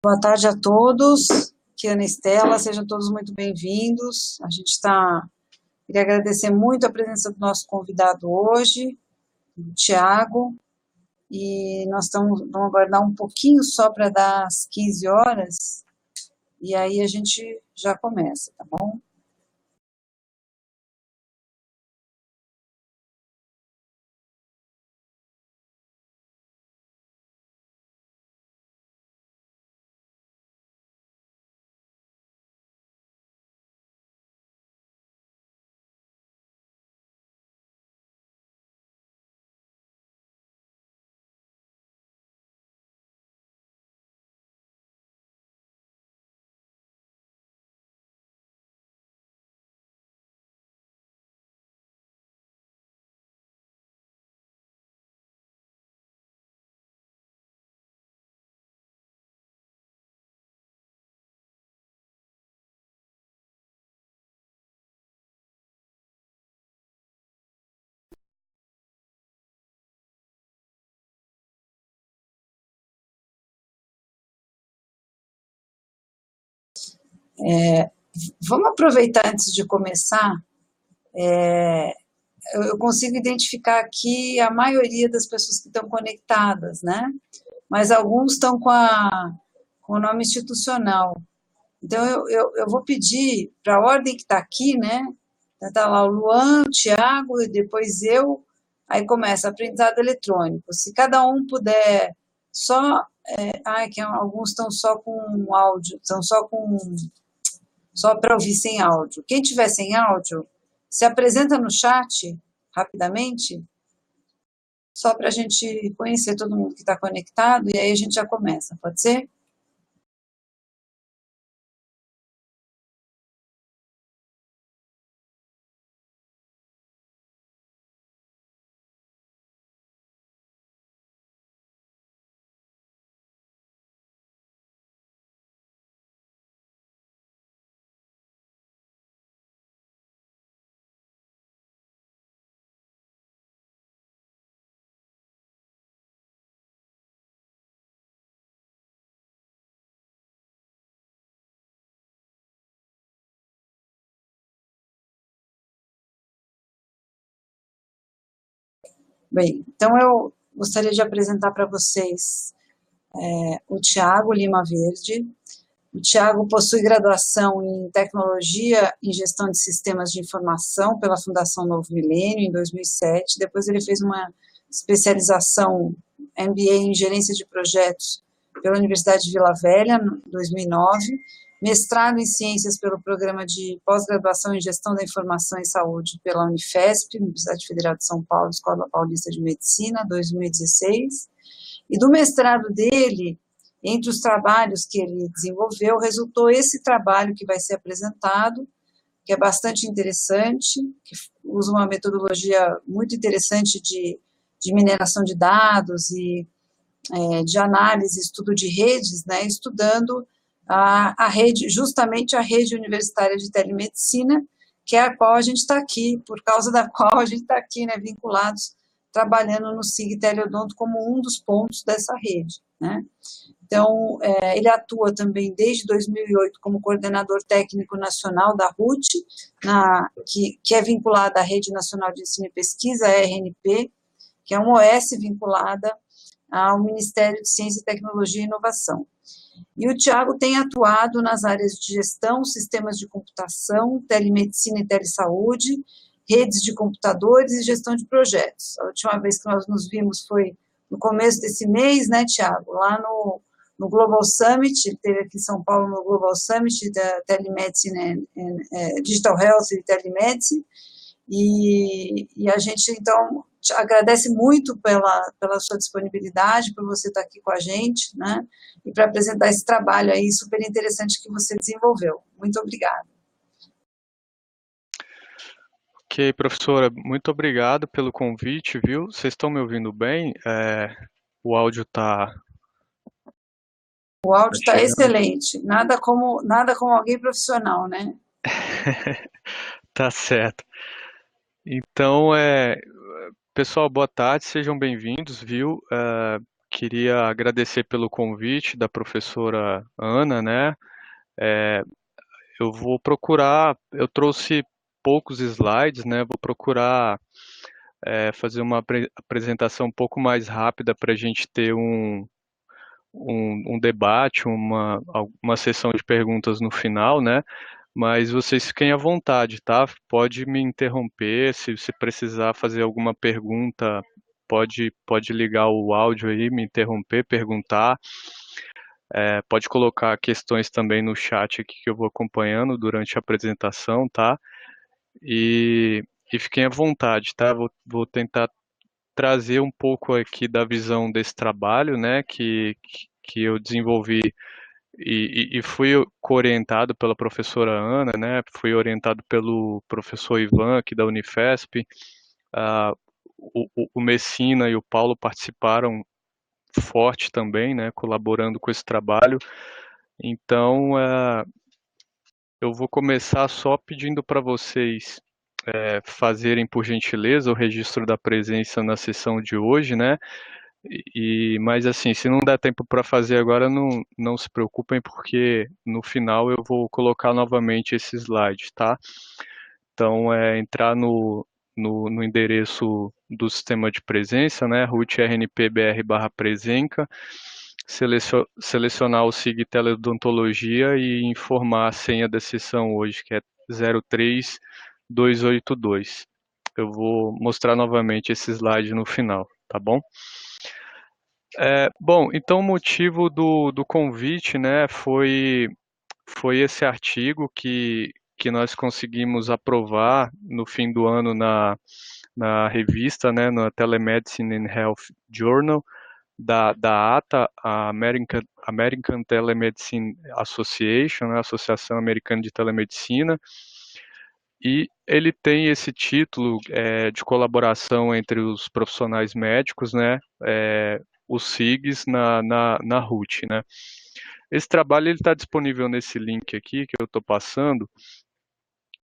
Boa tarde a todos, aqui é Ana Estela, sejam todos muito bem-vindos. Queria agradecer muito a presença do nosso convidado hoje, o Tiago, e vamos aguardar um pouquinho só para dar as 15 horas, e aí a gente já começa, tá bom? Vamos aproveitar antes de começar. Eu consigo identificar aqui a maioria das pessoas que estão conectadas, né? Mas alguns estão com o nome institucional. Então, eu vou pedir para a ordem que está aqui, né? Está lá o Luan, o Tiago, e depois eu. Aí começa aprendizado eletrônico. Se cada um puder só. Alguns estão só com áudio, estão só para ouvir sem áudio. Quem tiver sem áudio, se apresenta no chat rapidamente, só para a gente conhecer todo mundo que está conectado, e aí a gente já começa, pode ser? Bem, então eu gostaria de apresentar para vocês o Tiago Lima Verde. O Tiago possui graduação em Tecnologia e Gestão de Sistemas de Informação pela Fundação Novo Milênio, em 2007. Depois ele fez uma especialização MBA em Gerência de Projetos pela Universidade de Vila Velha, em 2009. Mestrado em Ciências pelo Programa de Pós-Graduação em Gestão da Informação e Saúde pela Unifesp, Universidade Federal de São Paulo, Escola Paulista de Medicina, 2016. E do mestrado dele, entre os trabalhos que ele desenvolveu, resultou esse trabalho que vai ser apresentado, que é bastante interessante, que usa uma metodologia muito interessante de mineração de dados e de análise, estudo de redes, né, estudando a rede, justamente a rede universitária de telemedicina, que é a qual a gente está aqui, por causa da qual a gente está aqui, né, vinculados, trabalhando no SIG Teleodonto como um dos pontos dessa rede, né. Então, ele atua também desde 2008 como coordenador técnico nacional da RUT, que é vinculada à Rede Nacional de Ensino e Pesquisa, a RNP, que é uma OS vinculada ao Ministério de Ciência, Tecnologia e Inovação. E o Tiago tem atuado nas áreas de gestão, sistemas de computação, telemedicina e telesaúde, redes de computadores e gestão de projetos. A última vez que nós nos vimos foi no começo desse mês, né, Tiago? Lá no Global Summit, ele esteve aqui em São Paulo no Global Summit da Telemedicine, Digital Health e Telemedicine, e a gente, então, te agradece muito pela sua disponibilidade, por você estar aqui com a gente, né, e para apresentar esse trabalho aí super interessante que você desenvolveu. Muito obrigada. Ok, professora, muito obrigado pelo convite, viu? Vocês estão me ouvindo bem? O áudio está... O áudio está excelente, nada como alguém profissional, né? Tá certo. Então, pessoal, boa tarde, sejam bem-vindos, viu? queria agradecer pelo convite da professora Ana, né? Eu vou procurar, eu trouxe poucos slides, né? Vou procurar fazer uma apresentação um pouco mais rápida para a gente ter um debate, uma sessão de perguntas no final, né? Mas vocês fiquem à vontade, tá? Pode me interromper, se precisar fazer alguma pergunta, pode ligar o áudio aí, me interromper, perguntar. Pode colocar questões também no chat aqui que eu vou acompanhando durante a apresentação, tá? E, e fiquem à vontade, tá? Vou tentar trazer um pouco aqui da visão desse trabalho, né, que eu desenvolvi e fui orientado pela professora Ana, né, fui orientado pelo professor Ivan aqui da Unifesp, ah, o Messina e o Paulo participaram forte também, né, colaborando com esse trabalho. Então, eu vou começar só pedindo para vocês fazerem, por gentileza, o registro da presença na sessão de hoje, né? Mas assim, se não der tempo para fazer agora, não se preocupem, porque no final eu vou colocar novamente esse slide, tá? Então, entrar no endereço do sistema de presença, né? root rnpbr/presenca, selecionar o SIG teleodontologia e informar a senha da sessão hoje, que é 03282. Eu vou mostrar novamente esse slide no final, tá bom? Bom, então o motivo do convite, né, foi esse artigo que nós conseguimos aprovar no fim do ano na revista, né, na Telemedicine and Health Journal, da ATA, a American Telemedicine Association, né, Associação Americana de Telemedicina, e ele tem esse título de colaboração entre os profissionais médicos, né, os SIGs na RUT, né. Esse trabalho está disponível nesse link aqui que eu estou passando,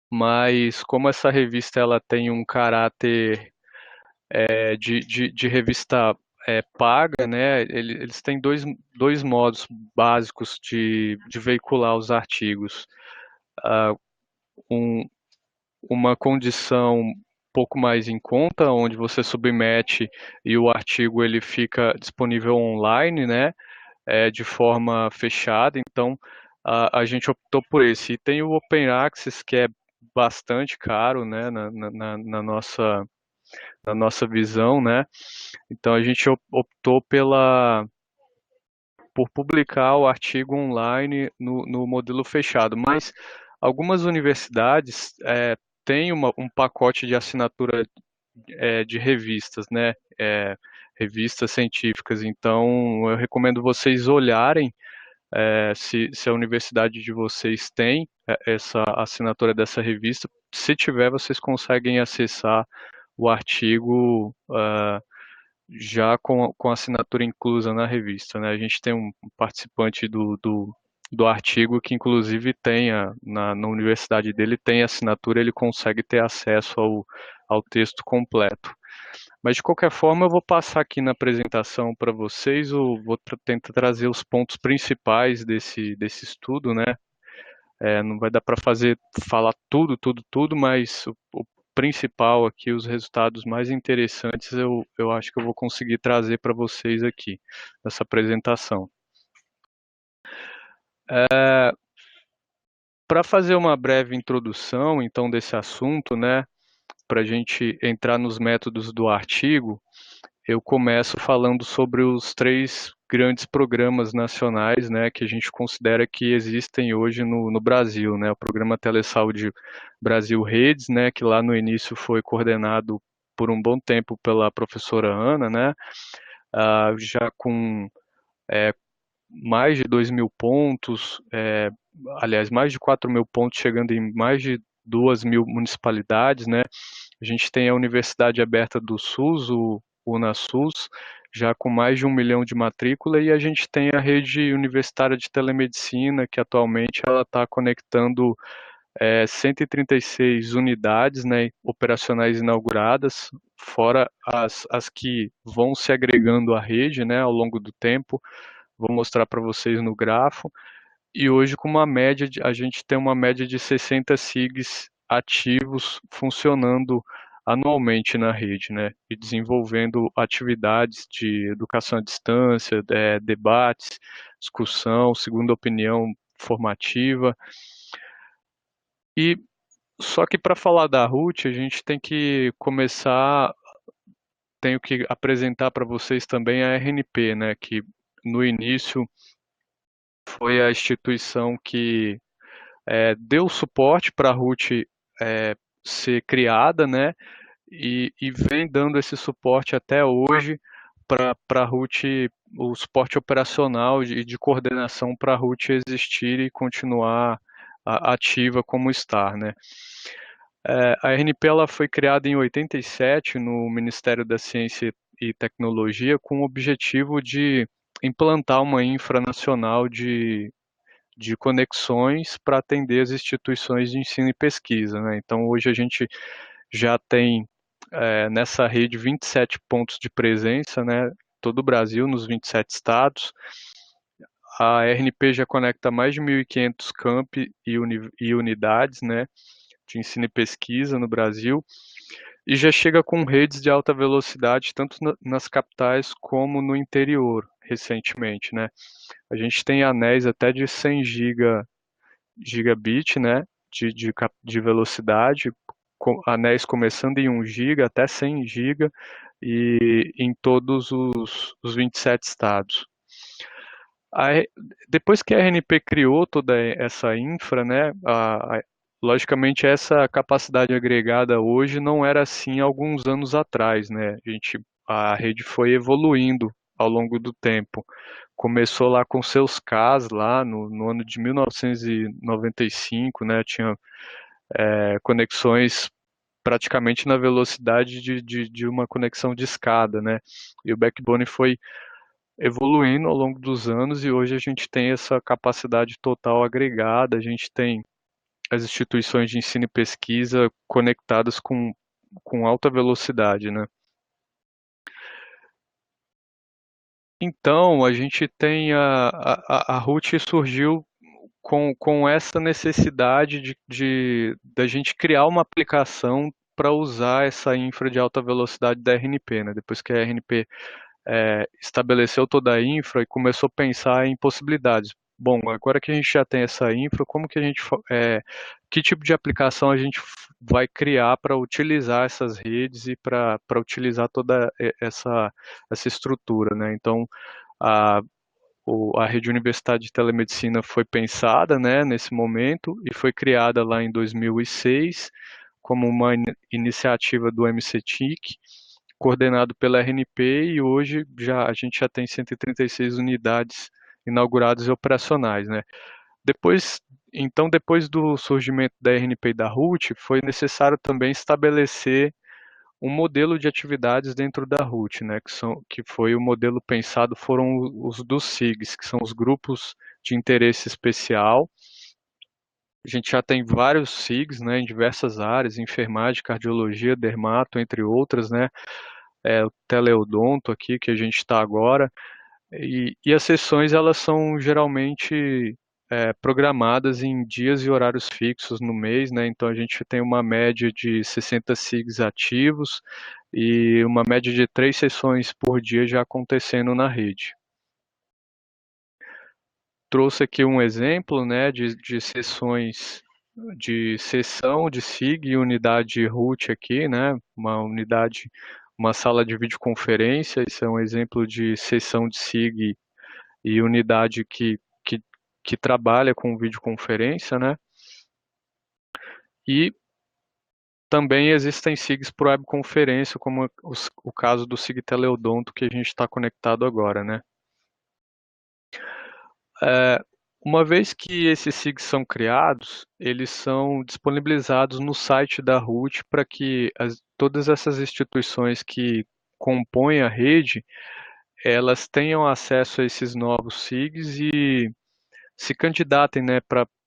mas como essa revista ela tem um caráter de revista paga, né, eles têm dois modos básicos de veicular os artigos. Um, uma condição um pouco mais em conta, onde você submete e o artigo ele fica disponível online, né, de forma fechada. Então, a gente optou por esse. E tem o Open Access, que é bastante caro, né, na nossa visão, né. Então, a gente optou por publicar o artigo online no modelo fechado. Mas algumas universidades têm um pacote de assinatura de revistas, né? Revistas científicas. Então, eu recomendo vocês olharem se a universidade de vocês tem essa assinatura dessa revista. Se tiver, vocês conseguem acessar o artigo já com a assinatura inclusa na revista, né? A gente tem um participante do artigo que, inclusive, na universidade dele, tem assinatura, ele consegue ter acesso ao texto completo. Mas, de qualquer forma, eu vou passar aqui na apresentação para vocês, vou tentar trazer os pontos principais desse estudo, né? Não vai dar para falar tudo, mas o principal aqui, os resultados mais interessantes, eu acho que eu vou conseguir trazer para vocês aqui, nessa apresentação. Para fazer uma breve introdução, então, desse assunto, né, para a gente entrar nos métodos do artigo, eu começo falando sobre os três grandes programas nacionais, né, que a gente considera que existem hoje no Brasil, né, o Programa Telesaúde Brasil Redes, né, que lá no início foi coordenado por um bom tempo pela professora Ana, né, já com mais de 2.000 pontos, aliás, mais de 4.000 pontos, chegando em mais de 2.000 municipalidades, né. A gente tem a Universidade Aberta do SUS, o UnaSUS, já com mais de 1 milhão de matrícula, e a gente tem a rede universitária de telemedicina, que atualmente ela está conectando 136 unidades, né, operacionais inauguradas, fora as que vão se agregando à rede, né, ao longo do tempo. Vou mostrar para vocês no grafo. E hoje, com uma média a gente tem uma média de 60 SIGs ativos funcionando anualmente na rede, né? E desenvolvendo atividades de educação à distância, debates, discussão, segunda opinião formativa. E só que para falar da RUT, a gente tem que começar, tenho que apresentar para vocês também a RNP, né? Que no início foi a instituição que deu suporte para a RUT ser criada, né? E vem dando esse suporte até hoje para a RUT, o suporte operacional e de coordenação para a RUT existir e continuar ativa como está, né? A RNP ela foi criada em 87 no Ministério da Ciência e Tecnologia com o objetivo de implantar uma infranacional de conexões para atender as instituições de ensino e pesquisa, né? Então, hoje a gente já tem nessa rede 27 pontos de presença, né? Todo o Brasil, nos 27 estados. A RNP já conecta mais de 1.500 campi e unidades, né? De ensino e pesquisa no Brasil. E já chega com redes de alta velocidade, tanto nas capitais como no interior, recentemente, né? A gente tem anéis até de 100 gigabit, né, de velocidade, anéis começando em 1 GB até 100 GB e em todos os 27 estados. A, Depois que a RNP criou toda essa infra, né, logicamente essa capacidade agregada hoje não era assim alguns anos atrás, né? A rede foi evoluindo ao longo do tempo. Começou lá com seus CAS lá no ano de 1995, né? Tinha conexões praticamente na velocidade de uma conexão de escada, né? E o backbone foi evoluindo ao longo dos anos e hoje a gente tem essa capacidade total agregada, a gente tem as instituições de ensino e pesquisa conectadas com alta velocidade, né? Então, a gente tem a RUT surgiu com essa necessidade da gente criar uma aplicação para usar essa infra de alta velocidade da RNP, né? Depois que a RNP estabeleceu toda a infra e começou a pensar em possibilidades. Bom, agora que a gente já tem essa infra, como que a gente, que tipo de aplicação a gente vai criar para utilizar essas redes e para utilizar toda essa estrutura, né? Então, a, a rede universitária de telemedicina foi pensada, né, nesse momento e foi criada lá em 2006 como uma iniciativa do MCTIC, coordenado pela RNP, e hoje a gente já tem 136 unidades inauguradas e operacionais, né? Depois do surgimento da RNP e da RUT, foi necessário também estabelecer um modelo de atividades dentro da RUT, né? Que foi o modelo pensado, foram os dos SIGs, que são os grupos de interesse especial. A gente já tem vários SIGs, né, em diversas áreas, enfermagem, cardiologia, dermato, entre outras, né? O teleodonto aqui que a gente está agora. E as sessões elas são geralmente programadas em dias e horários fixos no mês, né? Então a gente tem uma média de 60 SIGs ativos e uma média de 3 sessões por dia já acontecendo na rede. Trouxe aqui um exemplo, né, de sessões de sessão de SIG e unidade RUT aqui, né? Uma sala de videoconferência, isso é um exemplo de sessão de SIG e unidade que trabalha com videoconferência, né? E também existem SIGs por webconferência, como o caso do SIG Teleodonto que a gente está conectado agora, né? Uma vez que esses SIGs são criados, eles são disponibilizados no site da RUT para que todas essas instituições que compõem a rede, elas tenham acesso a esses novos SIGs e se candidatem, né,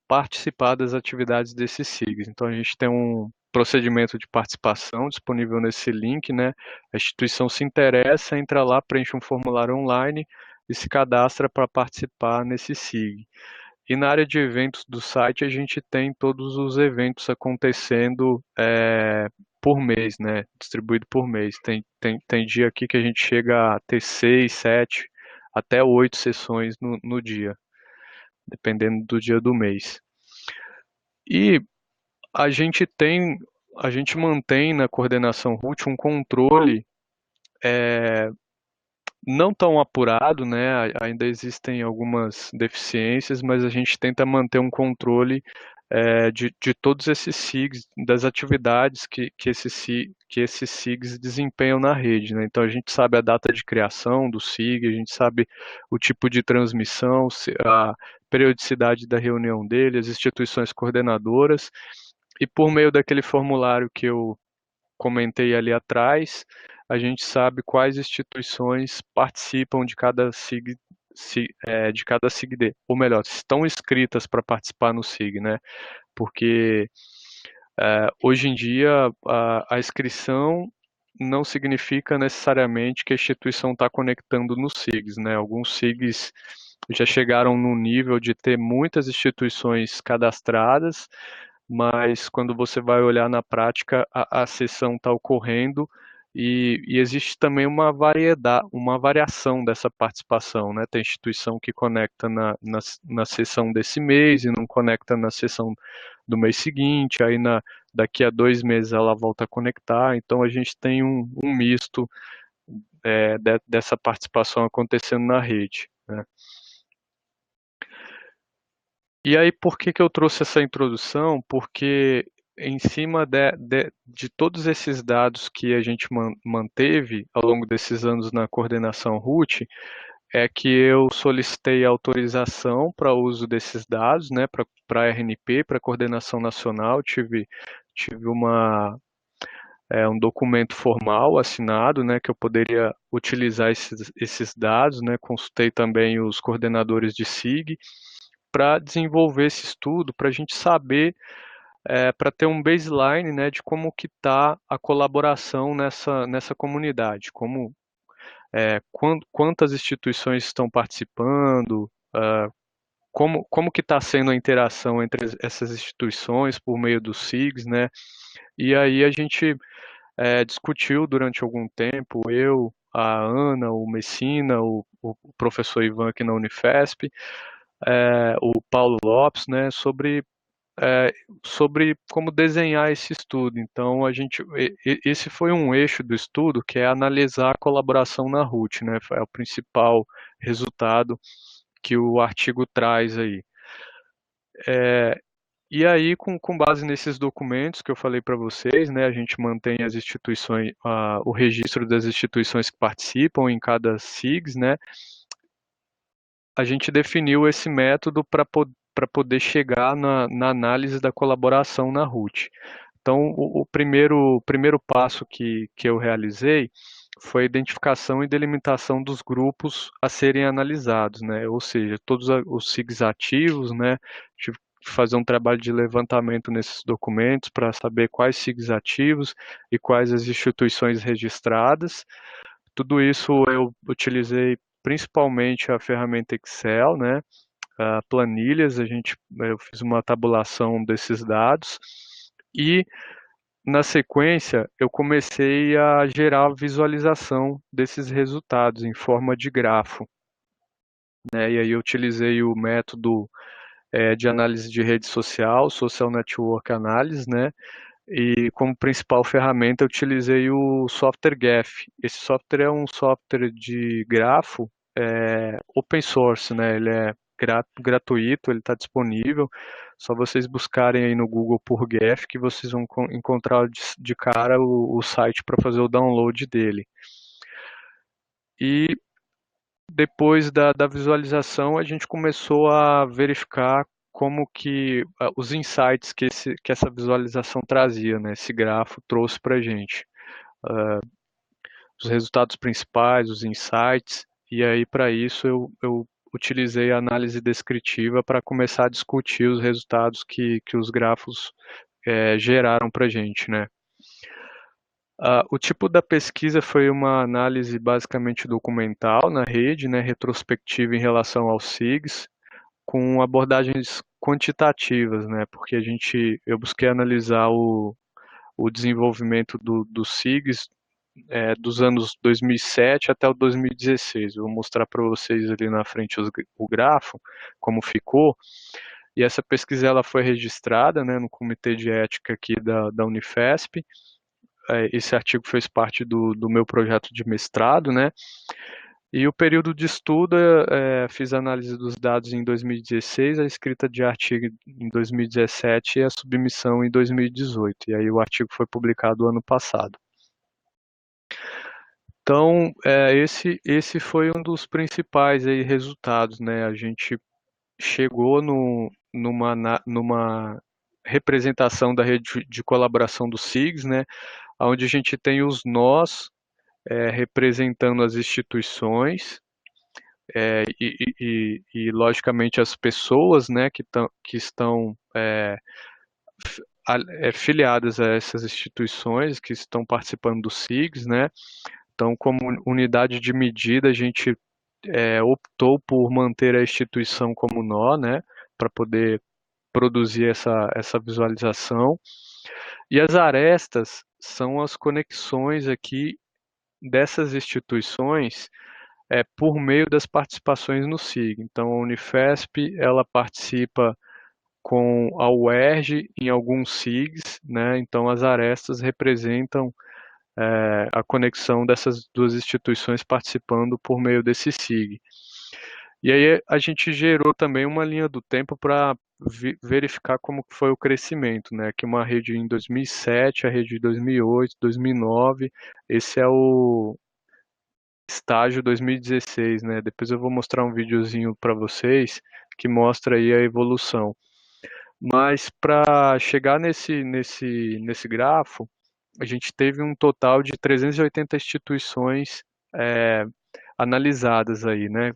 participar das atividades desses SIGs. Então a gente tem um procedimento de participação disponível nesse link, né? A instituição se interessa, entra lá, preenche um formulário online e se cadastra para participar nesse SIG. E na área de eventos do site, a gente tem todos os eventos acontecendo por mês, né? Distribuído por mês. Tem dia aqui que a gente chega a ter 6, 7, até 8 sessões no dia, dependendo do dia do mês. E a gente tem, a gente mantém na coordenação RUT um controle não tão apurado, né? Ainda existem algumas deficiências, mas a gente tenta manter um controle de todos esses SIGs, das atividades que esses SIGs desempenham na rede, né? Então a gente sabe a data de criação do SIG, a gente sabe o tipo de transmissão, a periodicidade da reunião dele, as instituições coordenadoras, e por meio daquele formulário que eu comentei ali atrás, a gente sabe quais instituições participam de cada SIG, de cada SIGD, ou melhor, estão inscritas para participar no SIG, né? Porque hoje em dia a inscrição não significa necessariamente que a instituição está conectando nos SIGs, né? Alguns SIGs já chegaram no nível de ter muitas instituições cadastradas, mas quando você vai olhar na prática, a sessão está ocorrendo e existe também uma variedade, uma variação dessa participação, né? Tem instituição que conecta na sessão desse mês e não conecta na sessão do mês seguinte, aí daqui a 2 meses ela volta a conectar, então a gente tem um misto dessa participação acontecendo na rede, né? E aí, por que que eu trouxe essa introdução? Porque em cima de todos esses dados que a gente manteve ao longo desses anos na coordenação RUT, é que eu solicitei autorização para uso desses dados, né, para a RNP, para a coordenação nacional, tive um documento formal assinado, né, que eu poderia utilizar esses dados, né, consultei também os coordenadores de SIG, para desenvolver esse estudo, para a gente saber, para ter um baseline, né, de como que está a colaboração nessa comunidade, quantas instituições estão participando, como que está sendo a interação entre essas instituições por meio dos SIGs, né? E aí a gente discutiu durante algum tempo, eu, a Ana, o Messina, o professor Ivan aqui na Unifesp, o Paulo Lopes, né, é, sobre como desenhar esse estudo. Então, esse foi um eixo do estudo, que é analisar a colaboração na RUT, né, é o principal resultado que o artigo traz aí. E aí, com base nesses documentos que eu falei para vocês, né, a gente mantém as instituições, o registro das instituições que participam em cada SIGs, né, a gente definiu esse método para poder chegar na análise da colaboração na RUT. Então, o primeiro passo que eu realizei foi a identificação e delimitação dos grupos a serem analisados, né? Ou seja, todos os SIGs ativos, né? Tive que fazer um trabalho de levantamento nesses documentos para saber quais SIGs ativos e quais as instituições registradas. Tudo isso eu utilizei principalmente a ferramenta Excel, né? Planilhas, eu fiz uma tabulação desses dados e na sequência eu comecei a gerar a visualização desses resultados em forma de grafo, né? E aí eu utilizei o método de análise de rede social, Social Network Analysis, né? E como principal ferramenta eu utilizei o software Graph. Esse software é um software de grafo open source, né? Ele é gratuito, ele está disponível. Só vocês buscarem aí no Google por Graph que vocês vão encontrar de cara o site para fazer o download dele. E depois da visualização, a gente começou a verificar como que os insights que essa visualização trazia, né? Esse grafo trouxe para a gente. Os resultados principais, os insights, e aí para isso eu utilizei a análise descritiva para começar a discutir os resultados que os grafos geraram para a gente, né? O tipo da pesquisa foi uma análise basicamente documental na rede, né, retrospectiva em relação aos SIGs, com abordagens quantitativas, né, porque eu busquei analisar o desenvolvimento dos SIGs dos anos 2007 até o 2016. Eu vou mostrar para vocês ali na frente o grafo, como ficou. E essa pesquisa ela foi registrada, né, no Comitê de Ética aqui da Unifesp. Esse artigo fez parte do meu projeto de mestrado, né? E o período de estudo, fiz a análise dos dados em 2016, a escrita de artigo em 2017 e a submissão em 2018. E aí o artigo foi publicado ano passado. Então, esse foi um dos principais aí resultados, né? A gente chegou numa representação da rede de colaboração do SIGs, né? Onde a gente tem os nós representando as instituições e, logicamente, as pessoas, né, que estão filiadas a essas instituições, que estão participando do SIGs, né? Então, como unidade de medida, a gente optou por manter a instituição como nó, né, para poder produzir essa visualização. E as arestas são as conexões aqui dessas instituições por meio das participações no SIG. Então, a Unifesp, ela participa com a UERJ em alguns SIGs, né? Então, as arestas representam a conexão dessas duas instituições participando por meio desse SIG. E aí a gente gerou também uma linha do tempo para verificar como foi o crescimento, né? Que uma rede em 2007, a rede de 2008, 2009, esse é o estágio 2016, né? Depois eu vou mostrar um videozinho para vocês que mostra aí a evolução. Mas para chegar nesse grafo, a gente teve um total de 380 instituições analisadas aí, né?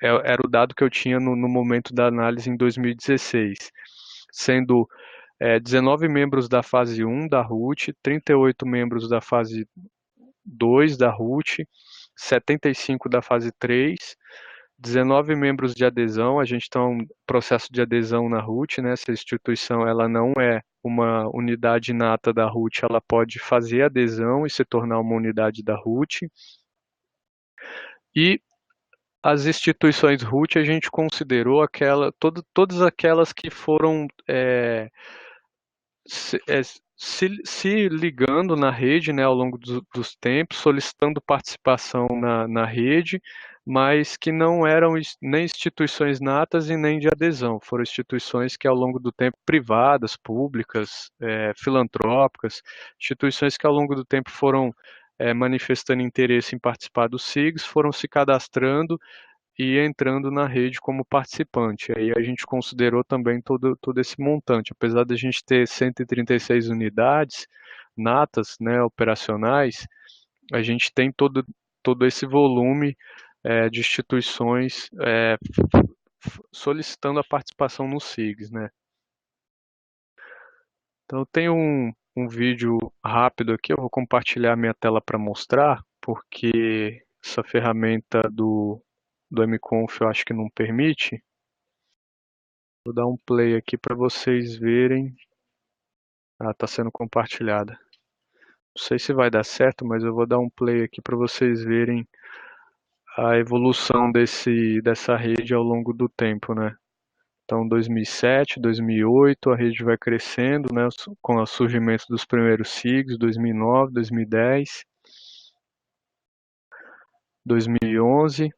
Era o dado que eu tinha no momento da análise em 2016, sendo 19 membros da fase 1 da RUT, 38 membros da fase 2 da RUT, 75 da fase 3, 19 membros de adesão. A gente está em um processo de adesão na RUT, né? Essa instituição ela não é uma unidade nata da RUT, ela pode fazer adesão e se tornar uma unidade da RUT. E as instituições RUT a gente considerou todas aquelas que foram se ligando na rede, né, ao longo dos tempos, solicitando participação na rede, mas que não eram nem instituições natas e nem de adesão. Foram instituições que ao longo do tempo, privadas, públicas, filantrópicas, instituições que ao longo do tempo foram manifestando interesse em participar dos SIGs, foram se cadastrando e entrando na rede como participante. Aí a gente considerou também todo esse montante. Apesar de a gente ter 136 unidades natas, né, operacionais, a gente tem todo esse volume de instituições solicitando a participação no SIGs, né? Então eu tenho um vídeo rápido aqui, eu vou compartilhar minha tela para mostrar, porque essa ferramenta do mconf eu acho que não permite. Vou dar um play aqui para vocês verem. Está sendo compartilhada. Não sei se vai dar certo, mas eu vou dar um play aqui para vocês verem a evolução dessa rede ao longo do tempo, né? Então, 2007, 2008, a rede vai crescendo, né, com o surgimento dos primeiros SIGs, 2009, 2010, 2011,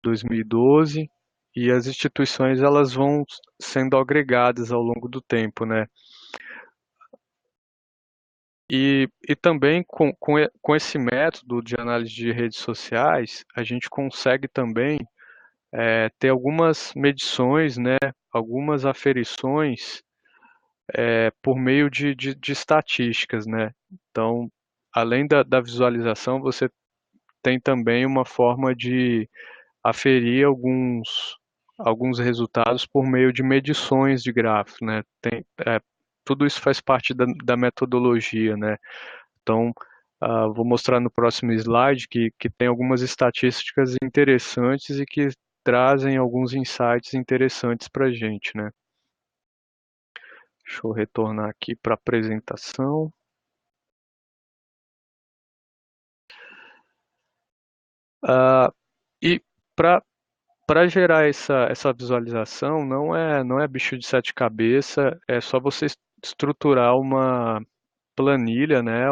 2012, e as instituições elas vão sendo agregadas ao longo do tempo, né? E também com esse método de análise de redes sociais, a gente consegue também ter algumas medições, né, algumas aferições por meio de estatísticas, né? Então, além da visualização, você tem também uma forma de aferir alguns resultados por meio de medições de grafos, né? Tudo isso faz parte da metodologia, né? Então, vou mostrar no próximo slide que tem algumas estatísticas interessantes e que trazem alguns insights interessantes para a gente, né? Deixa eu retornar aqui para a apresentação. E para gerar essa visualização, não é bicho de sete cabeças, é só você estruturar uma planilha, né?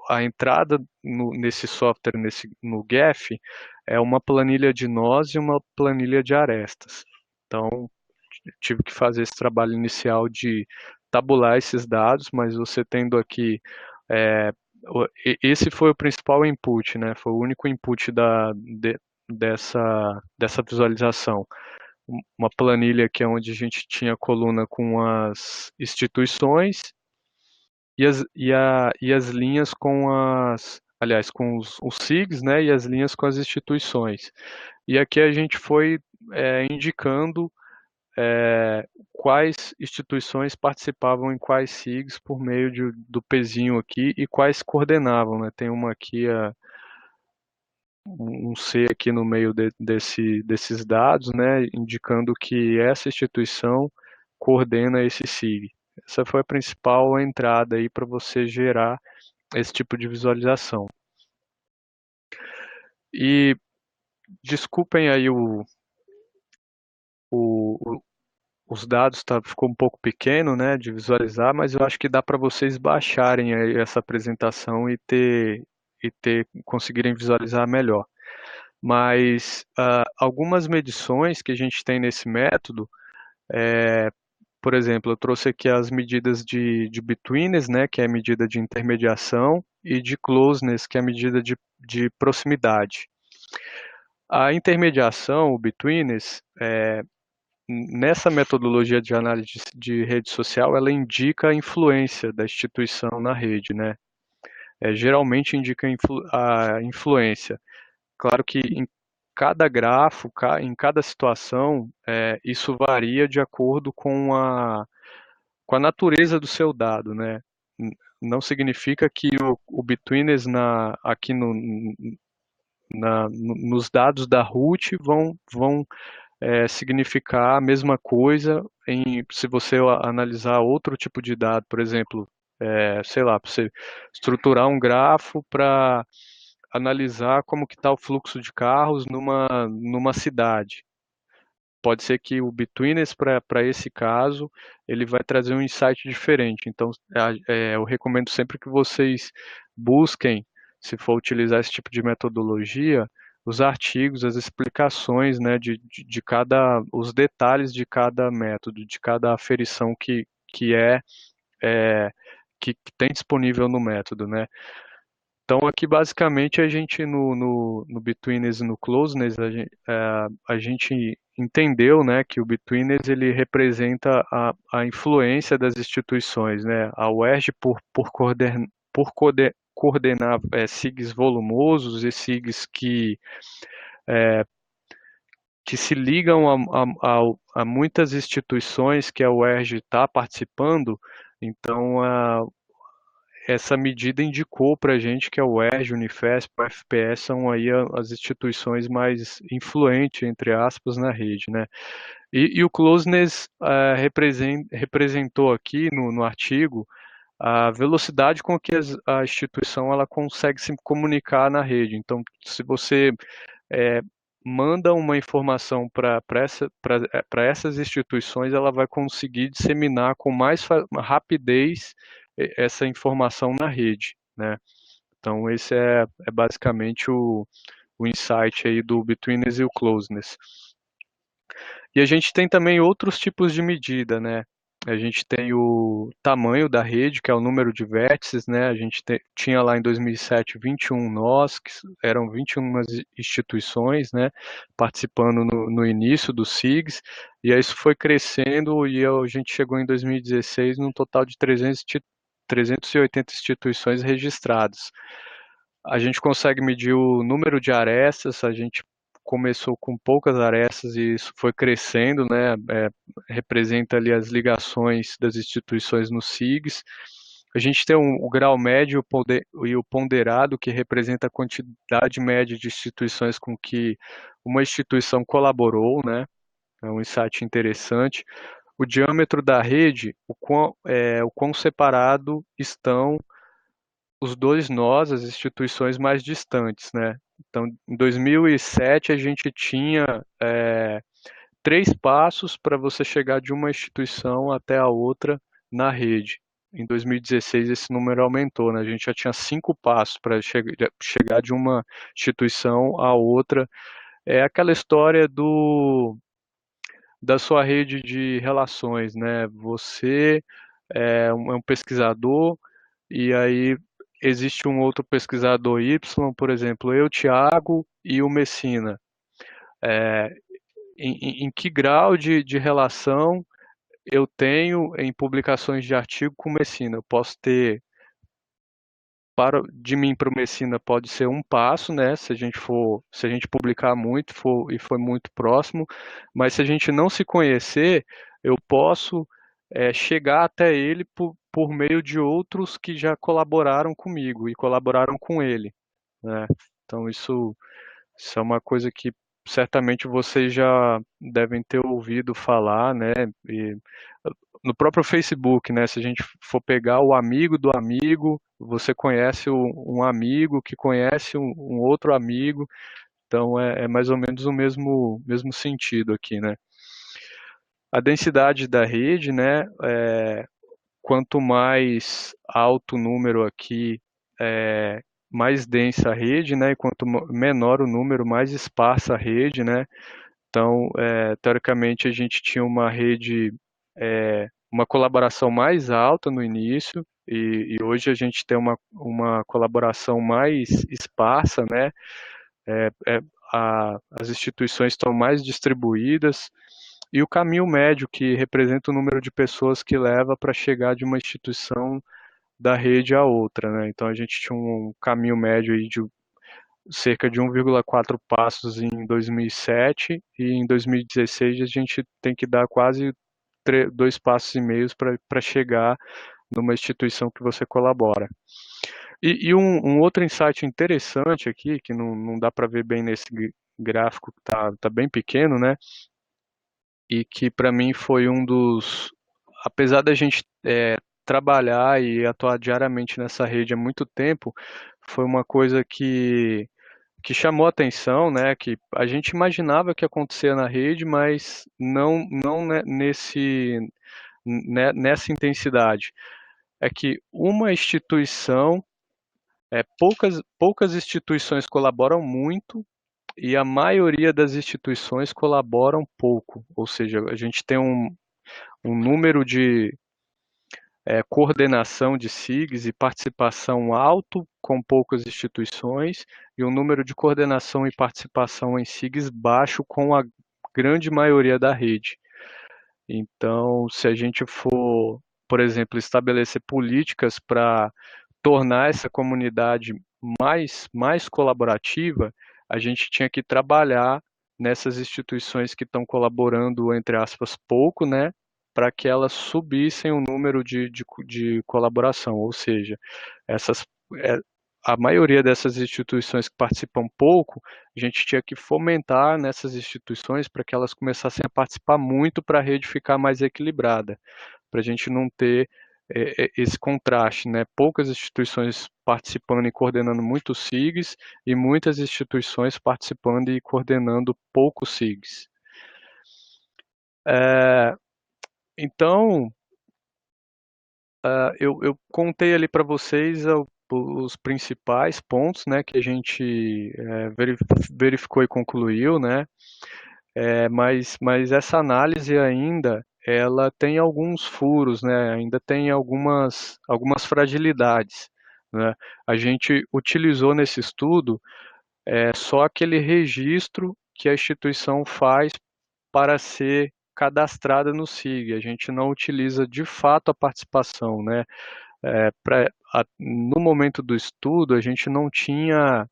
A entrada nesse software, no GEF, é uma planilha de nós e uma planilha de arestas. Então, tive que fazer esse trabalho inicial de tabular esses dados, mas você tendo aqui, é, esse foi o principal input, né? Foi o único input dessa visualização. Uma planilha que é onde a gente tinha coluna com as instituições e as linhas aliás, com os SIGs, né, e as linhas com as instituições. E aqui a gente foi indicando quais instituições participavam em quais SIGs por meio do pezinho aqui e quais coordenavam, né? Tem uma aqui, um C aqui no meio desses dados, né, indicando que essa instituição coordena esse SIG. Essa foi a principal entrada aí para você gerar esse tipo de visualização. E desculpem aí os dados, ficou um pouco pequeno, né, de visualizar, mas eu acho que dá para vocês baixarem aí essa apresentação e conseguirem visualizar melhor. Mas algumas medições que a gente tem nesse método, por exemplo, eu trouxe aqui as medidas de betweenness, né, que é a medida de intermediação, e de closeness, que é a medida de proximidade. A intermediação, o betweenness, nessa metodologia de análise de rede social, ela indica a influência da instituição na rede, né? Geralmente indica a influência. Claro que em cada grafo, em cada situação, isso varia de acordo com a natureza do seu dado, né? Não significa que o betweenness aqui nos dados da root vão significar a mesma coisa se você analisar outro tipo de dado, por exemplo, sei lá, para você estruturar um grafo para analisar como que está o fluxo de carros numa cidade. Pode ser que o betweenness para esse caso ele vai trazer um insight diferente. Então, eu recomendo sempre que vocês busquem, se for utilizar esse tipo de metodologia, os artigos, as explicações, né, os detalhes de cada método, de cada aferição que tem disponível no método, né? Então aqui basicamente a gente no betweenness e no closeness a gente entendeu, né, que o betweenness ele representa a influência das instituições, né? A UERJ coordenar SIGs volumosos e SIGs que se ligam a muitas instituições que a UERJ está participando. Então essa medida indicou para a gente que a UERJ, Unifesp, o UFPE são aí as instituições mais influentes, entre aspas, na rede, né? E o closeness representou aqui no artigo a velocidade com que a instituição ela consegue se comunicar na rede. Então, se você é, manda uma informação para essas instituições, ela vai conseguir disseminar com mais rapidez essa informação na rede, né? Então esse é basicamente o insight aí do betweenness e o closeness. E a gente tem também outros tipos de medida, né? A gente tem o tamanho da rede, que é o número de vértices, né? A gente tinha lá em 2007 21 nós, que eram 21 instituições, né? Participando no início dos SIGs, e aí isso foi crescendo e a gente chegou em 2016 num total de 380 instituições registradas. A gente consegue medir o número de arestas, a gente começou com poucas arestas e isso foi crescendo, né? Representa ali as ligações das instituições nos SIGs. A gente tem o grau médio e o ponderado, que representa a quantidade média de instituições com que uma instituição colaborou, né? É um insight interessante. O diâmetro da rede, o quão separado estão os dois nós, as instituições mais distantes, né? Então, em 2007 a gente tinha 3 passos para você chegar de uma instituição até a outra na rede. Em 2016 esse número aumentou, né? A gente já tinha 5 passos para chegar de uma instituição a outra. É aquela história da sua rede de relações, né? Você é um pesquisador e aí existe um outro pesquisador Y, por exemplo, eu, Thiago e o Messina. É, em que grau de relação eu tenho em publicações de artigo com o Messina? Eu posso ter de mim para o Messina pode ser 1 passo, né? Se a gente publicar muito e for muito próximo, mas se a gente não se conhecer, eu posso chegar até ele por meio de outros que já colaboraram comigo e colaboraram com ele, né? Então isso é uma coisa que certamente vocês já devem ter ouvido falar, né? E no próprio Facebook, né? Se a gente for pegar o amigo do amigo, você conhece um amigo que conhece um outro amigo, então é mais ou menos o mesmo sentido aqui, né? A densidade da rede, né? Quanto mais alto o número aqui, mais densa a rede, né? E quanto menor o número, mais esparsa a rede, né? Então, teoricamente, a gente tinha uma rede, uma colaboração mais alta no início, e hoje a gente tem uma colaboração mais esparsa, né? É, é, as instituições estão mais distribuídas, e o caminho médio, que representa o número de pessoas que leva para chegar de uma instituição da rede a outra, né? Então a gente tinha um caminho médio aí de cerca de 1,4 passos em 2007 e em 2016 a gente tem que dar quase 2,5 passos para chegar numa instituição que você colabora. E um outro insight interessante aqui, que não dá para ver bem nesse gráfico, que tá bem pequeno, né? E que para mim foi apesar da gente trabalhar e atuar diariamente nessa rede há muito tempo, foi uma coisa que chamou atenção, né, que a gente imaginava que acontecia na rede, mas não nessa intensidade. É que uma instituição, poucas instituições colaboram muito e a maioria das instituições colaboram pouco, ou seja, a gente tem um número de coordenação de SIGs e participação alto com poucas instituições e um número de coordenação e participação em SIGs baixo com a grande maioria da rede. Então, se a gente for, por exemplo, estabelecer políticas para tornar essa comunidade mais colaborativa, a gente tinha que trabalhar nessas instituições que estão colaborando, entre aspas, pouco, né, para que elas subissem o número de colaboração, ou seja, essas, é, a maioria dessas instituições que participam pouco, a gente tinha que fomentar nessas instituições para que elas começassem a participar muito para a rede ficar mais equilibrada, para a gente não ter esse contraste, né? Poucas instituições participando e coordenando muitos SIGs e muitas instituições participando e coordenando poucos SIGs. Então, eu contei ali para vocês os principais pontos, né, que a gente verificou e concluiu, né? Mas essa análise ainda, ela tem alguns furos, né? Ainda tem algumas fragilidades, né? A gente utilizou nesse estudo só aquele registro que a instituição faz para ser cadastrada no SIG. A gente não utiliza de fato a participação, né? no momento do estudo, a gente não tinha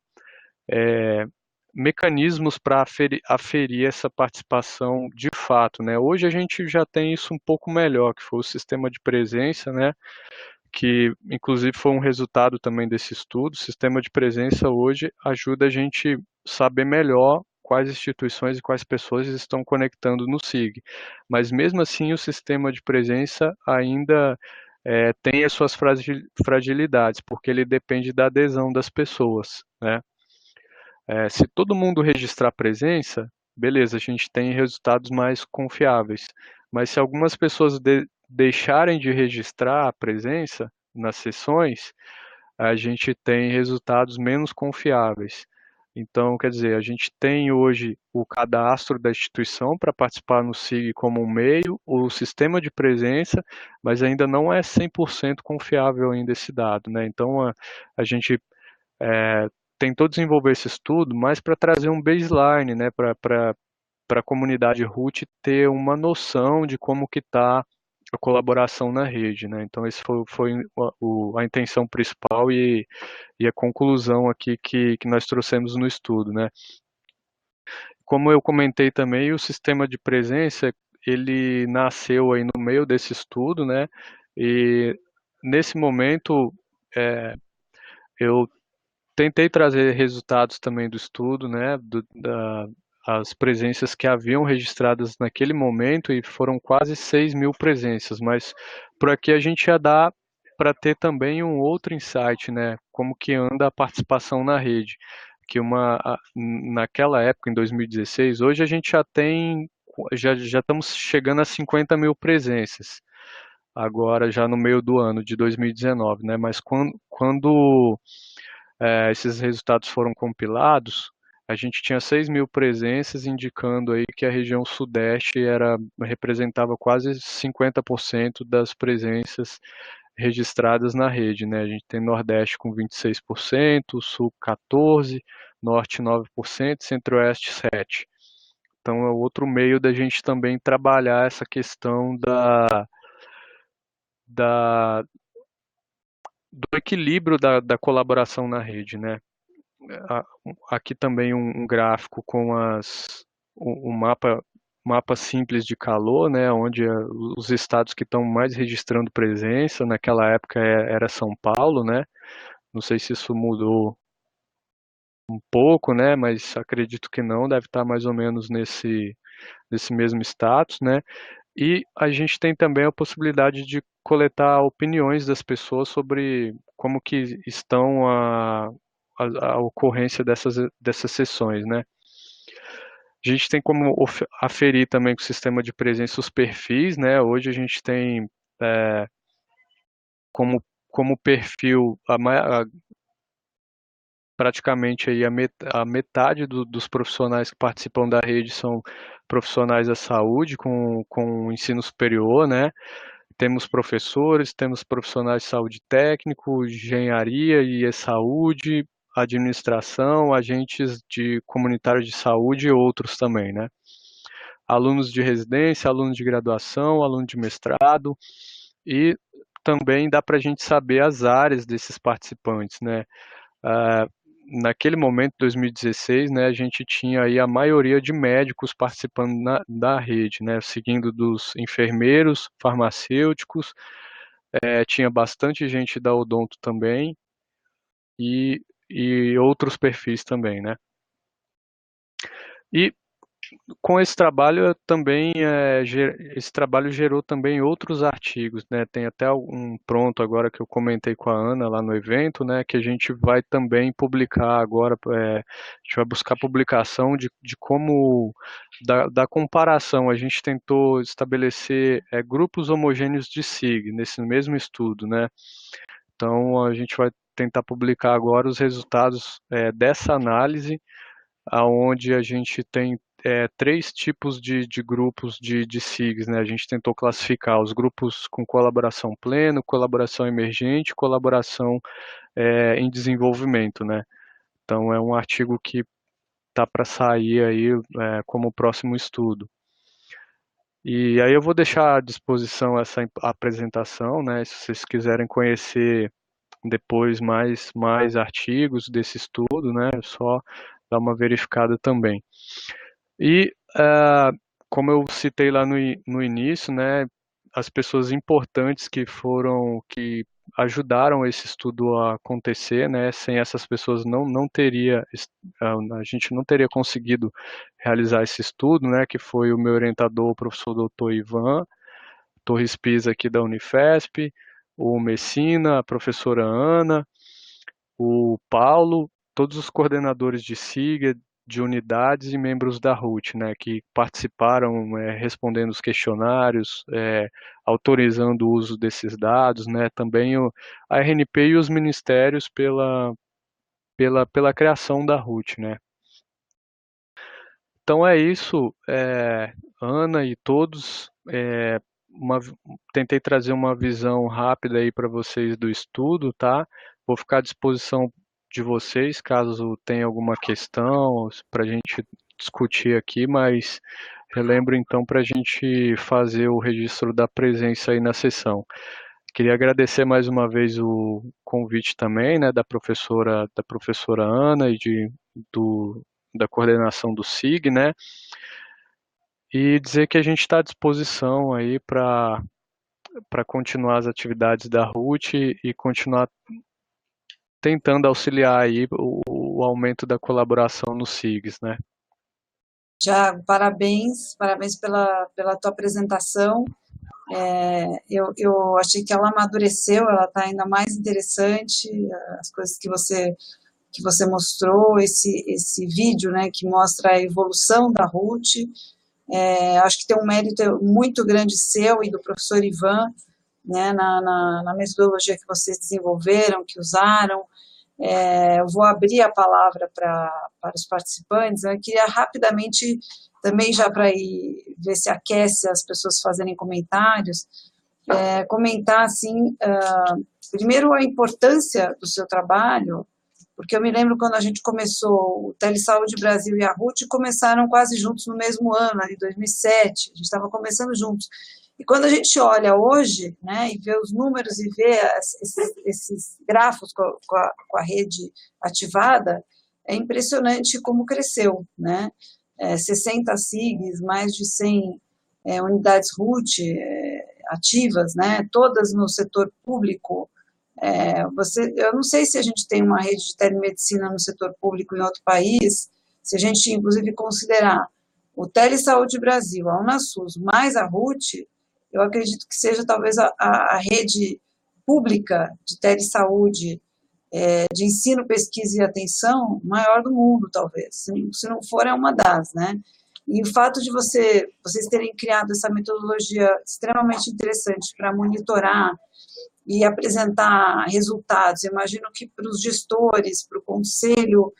mecanismos para aferir essa participação de fato, né? Hoje a gente já tem isso um pouco melhor, que foi o sistema de presença, né? Que inclusive foi um resultado também desse estudo. O sistema de presença hoje ajuda a gente saber melhor quais instituições e quais pessoas estão conectando no SIG. Mas mesmo assim, o sistema de presença ainda tem as suas fragilidades, porque ele depende da adesão das pessoas, né? Se todo mundo registrar presença, beleza, a gente tem resultados mais confiáveis. Mas se algumas pessoas deixarem de registrar a presença nas sessões, a gente tem resultados menos confiáveis. Então, quer dizer, a gente tem hoje o cadastro da instituição para participar no SIG como um meio, o sistema de presença, mas ainda não é 100% confiável ainda esse dado, né? Então, a gente é, tentou desenvolver esse estudo mais para trazer um baseline, né, para a comunidade root ter uma noção de como que está a colaboração na rede, né? Então esse foi a intenção principal e a conclusão aqui que nós trouxemos no estudo, né? Como eu comentei também, o sistema de presença ele nasceu aí no meio desse estudo, né? E nesse momento eu tentei trazer resultados também do estudo, né, as presenças que haviam registradas naquele momento e foram quase 6.000 presenças, mas por aqui a gente já dá para ter também um outro insight, né, como que anda a participação na rede, que naquela época, em 2016, hoje a gente já tem, já estamos chegando a 50.000 presenças, agora já no meio do ano de 2019, né, mas quando esses resultados foram compilados, a gente tinha 6.000 presenças, indicando aí que a região sudeste representava quase 50% das presenças registradas na rede, né? A gente tem Nordeste com 26%, Sul 14%, Norte 9%, Centro-Oeste 7%. Então é outro meio da gente também trabalhar essa questão da, do equilíbrio da colaboração na rede, né? Aqui também um gráfico com um mapa simples de calor, né, onde os estados que estão mais registrando presença, naquela época era São Paulo, né, não sei se isso mudou um pouco, né, mas acredito que não, deve estar mais ou menos nesse mesmo status, né, e a gente tem também a possibilidade de coletar opiniões das pessoas sobre como que estão a ocorrência dessas sessões, né? A gente tem como aferir também com o sistema de presença os perfis, né? Hoje a gente tem é, como perfil praticamente aí a metade dos profissionais que participam da rede são profissionais da saúde com ensino superior, né? Temos professores, temos profissionais de saúde técnico, engenharia e saúde, administração, agentes de comunitários de saúde e outros também, né? Alunos de residência, alunos de graduação, aluno de mestrado e também dá para a gente saber as áreas desses participantes, né? Ah, naquele momento, 2016, né, a gente tinha aí a maioria de médicos participando da rede, né, seguindo dos enfermeiros, farmacêuticos, tinha bastante gente da Odonto também e outros perfis também, né. E com esse trabalho também, esse trabalho gerou também outros artigos, né? Tem até um pronto agora que eu comentei com a Ana lá no evento, né? Que a gente vai também publicar agora, a gente vai buscar publicação de como, da comparação, a gente tentou estabelecer grupos homogêneos de SIG nesse mesmo estudo, né? Então a gente vai tentar publicar agora os resultados dessa análise aonde a gente tem três tipos de grupos de SIGs, né? A gente tentou classificar os grupos com colaboração plena, colaboração emergente, colaboração em desenvolvimento, né? Então é um artigo que está para sair aí como próximo estudo. E aí eu vou deixar à disposição essa apresentação, né? Se vocês quiserem conhecer depois mais artigos desse estudo, né? Só dar uma verificada também. E, como eu citei lá no início, né, as pessoas importantes que ajudaram esse estudo a acontecer, né, sem essas pessoas não teria, a gente não teria conseguido realizar esse estudo, né, que foi o meu orientador, o professor Dr. Ivan Torres Pisa aqui da Unifesp, o Messina, a professora Ana, o Paulo, todos os coordenadores de SIGA, de unidades e membros da RUT, né, que participaram respondendo os questionários, autorizando o uso desses dados, né, também a RNP e os ministérios pela criação da RUT, né. Então é isso, Ana e todos, uma, tentei trazer uma visão rápida aí para vocês do estudo, tá? Vou ficar à disposição de vocês caso tenha alguma questão para a gente discutir aqui, mas relembro então para a gente fazer o registro da presença aí na sessão. Queria agradecer mais uma vez o convite também, né, da professora Ana e da coordenação do SIG, né? E dizer que a gente está à disposição aí para continuar as atividades da RUT e continuar tentando auxiliar aí o aumento da colaboração nos SIGs, né? Tiago, parabéns pela tua apresentação. Eu achei que ela amadureceu, ela está ainda mais interessante, as coisas que você mostrou, esse vídeo, né, que mostra a evolução da RUT. Acho que tem um mérito muito grande seu e do professor Ivan, né, na metodologia que vocês desenvolveram, que usaram. Eu vou abrir a palavra para os participantes. Eu queria rapidamente, também já para ir ver se aquece as pessoas fazerem comentários, comentar, assim, primeiro a importância do seu trabalho, porque eu me lembro quando a gente começou, o Telesaúde Brasil e a RUT começaram quase juntos no mesmo ano, ali 2007, a gente estava começando juntos. E quando a gente olha hoje, né, e vê os números e vê esses grafos com a rede ativada, é impressionante como cresceu, né? 60 SIGs, mais de 100 unidades RUT ativas, né? Todas no setor público. Eu não sei se a gente tem uma rede de telemedicina no setor público em outro país, se a gente, inclusive, considerar o Telesaúde Brasil, a Unasus, mais a RUT, eu acredito que seja talvez a rede pública de telesaúde, de ensino, pesquisa e atenção maior do mundo, talvez. Se não for, é uma das, né? E o fato de vocês terem criado essa metodologia extremamente interessante para monitorar e apresentar resultados. Eu imagino que para os gestores, para o conselho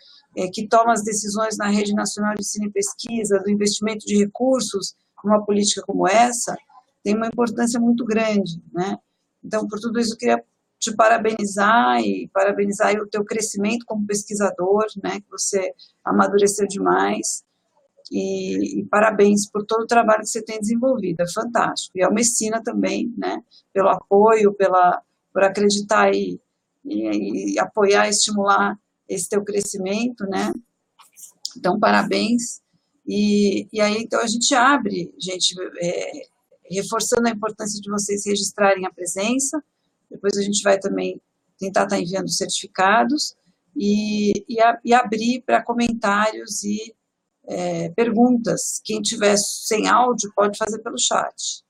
que toma as decisões na Rede Nacional de Ensino e Pesquisa, do investimento de recursos numa política como essa, tem uma importância muito grande, né? Então, por tudo isso, eu queria te parabenizar e parabenizar o teu crescimento como pesquisador, né? Que você amadureceu demais. E parabéns por todo o trabalho que você tem desenvolvido, é fantástico. E ao Messina também, né, pelo apoio, por acreditar e apoiar, estimular esse teu crescimento, né. Então, parabéns. E aí, então, a gente abre, gente, reforçando a importância de vocês registrarem a presença, depois a gente vai também tentar estar enviando certificados, e abrir para comentários e perguntas. Quem tiver sem áudio pode fazer pelo chat.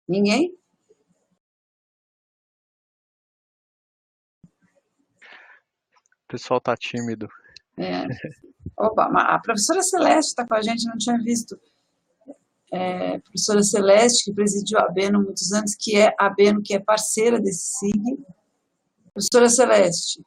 Ninguém? O pessoal tá tímido. Opa, a professora Celeste está com a gente, não tinha visto. Professora Celeste, que presidiu a ABENO há muitos anos, que é a ABENO, que é parceira desse SIG. Professora Celeste.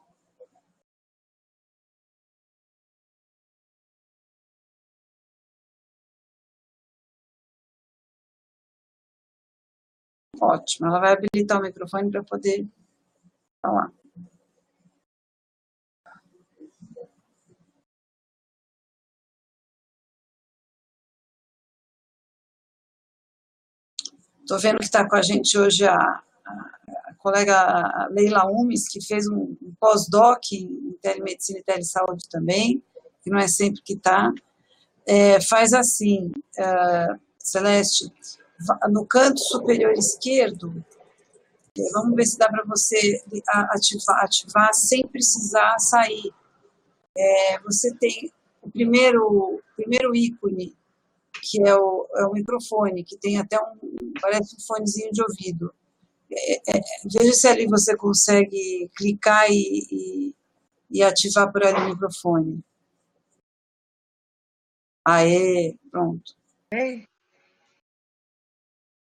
Ótimo, ela vai habilitar o microfone para poder falar. Estou vendo que está com a gente hoje a colega Leila Umes, que fez um pós-doc em telemedicina e telesaúde também, que não é sempre que está. Faz assim, Celeste, no canto superior esquerdo, vamos ver se dá para você ativar sem precisar sair. Você tem o primeiro ícone, que é o microfone, que tem até parece um fonezinho de ouvido. Veja se ali você consegue clicar e ativar por ali o microfone. Aê, pronto.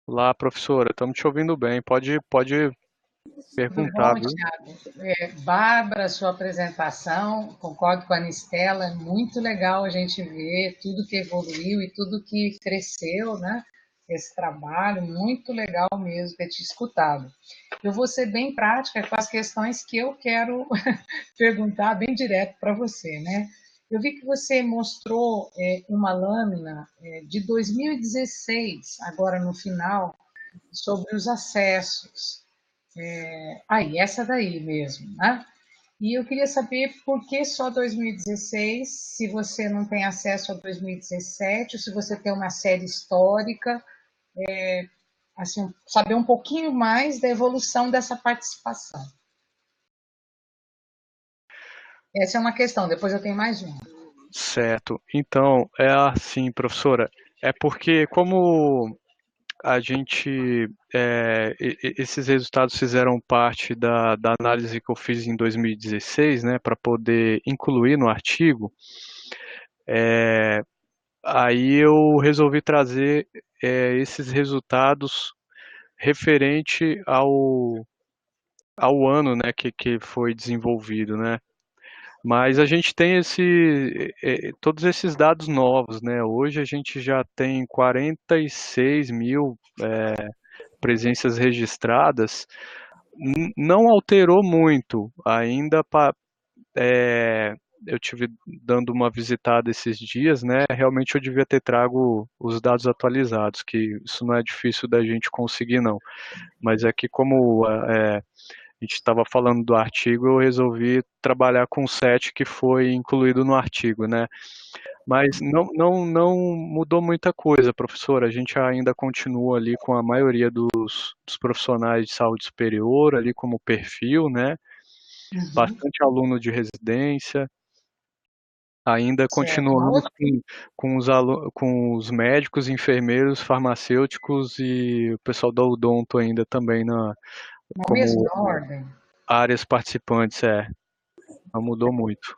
Olá, professora, estamos te ouvindo bem. Pode Tudo perguntar, bom, viu? Thiago? Bárbara, sua apresentação, concordo com a Anistela, é muito legal a gente ver tudo que evoluiu e tudo que cresceu, né? Esse trabalho, muito legal mesmo ter te escutado. Eu vou ser bem prática com as questões que eu quero perguntar bem direto para você, né? Eu vi que você mostrou uma lâmina de 2016, agora no final, sobre os acessos. Aí, essa daí mesmo, né? E eu queria saber por que só 2016, se você não tem acesso a 2017, ou se você tem uma série histórica, assim, saber um pouquinho mais da evolução dessa participação. Essa é uma questão, depois eu tenho mais uma. Certo. Então, é assim, professora, é porque como a gente, esses resultados fizeram parte da análise que eu fiz em 2016, né, para poder incluir no artigo, aí eu resolvi trazer esses resultados referente ao ano, né, que foi desenvolvido, né. Mas a gente tem todos esses dados novos, né? Hoje a gente já tem 46 mil presenças registradas. Não alterou muito ainda. Eu tive dando uma visitada esses dias, né? Realmente eu devia ter trago os dados atualizados, que isso não é difícil da gente conseguir, não. Mas é que como a gente estava falando do artigo, eu resolvi trabalhar com o set que foi incluído no artigo, né? Mas não mudou muita coisa, professor. A gente ainda continua ali com a maioria dos profissionais de saúde superior, ali como perfil, né? Bastante aluno de residência. Ainda Certo. continuamos com os médicos, enfermeiros, farmacêuticos e o pessoal da Odonto ainda também Na como mesma ordem, áreas participantes, não mudou muito.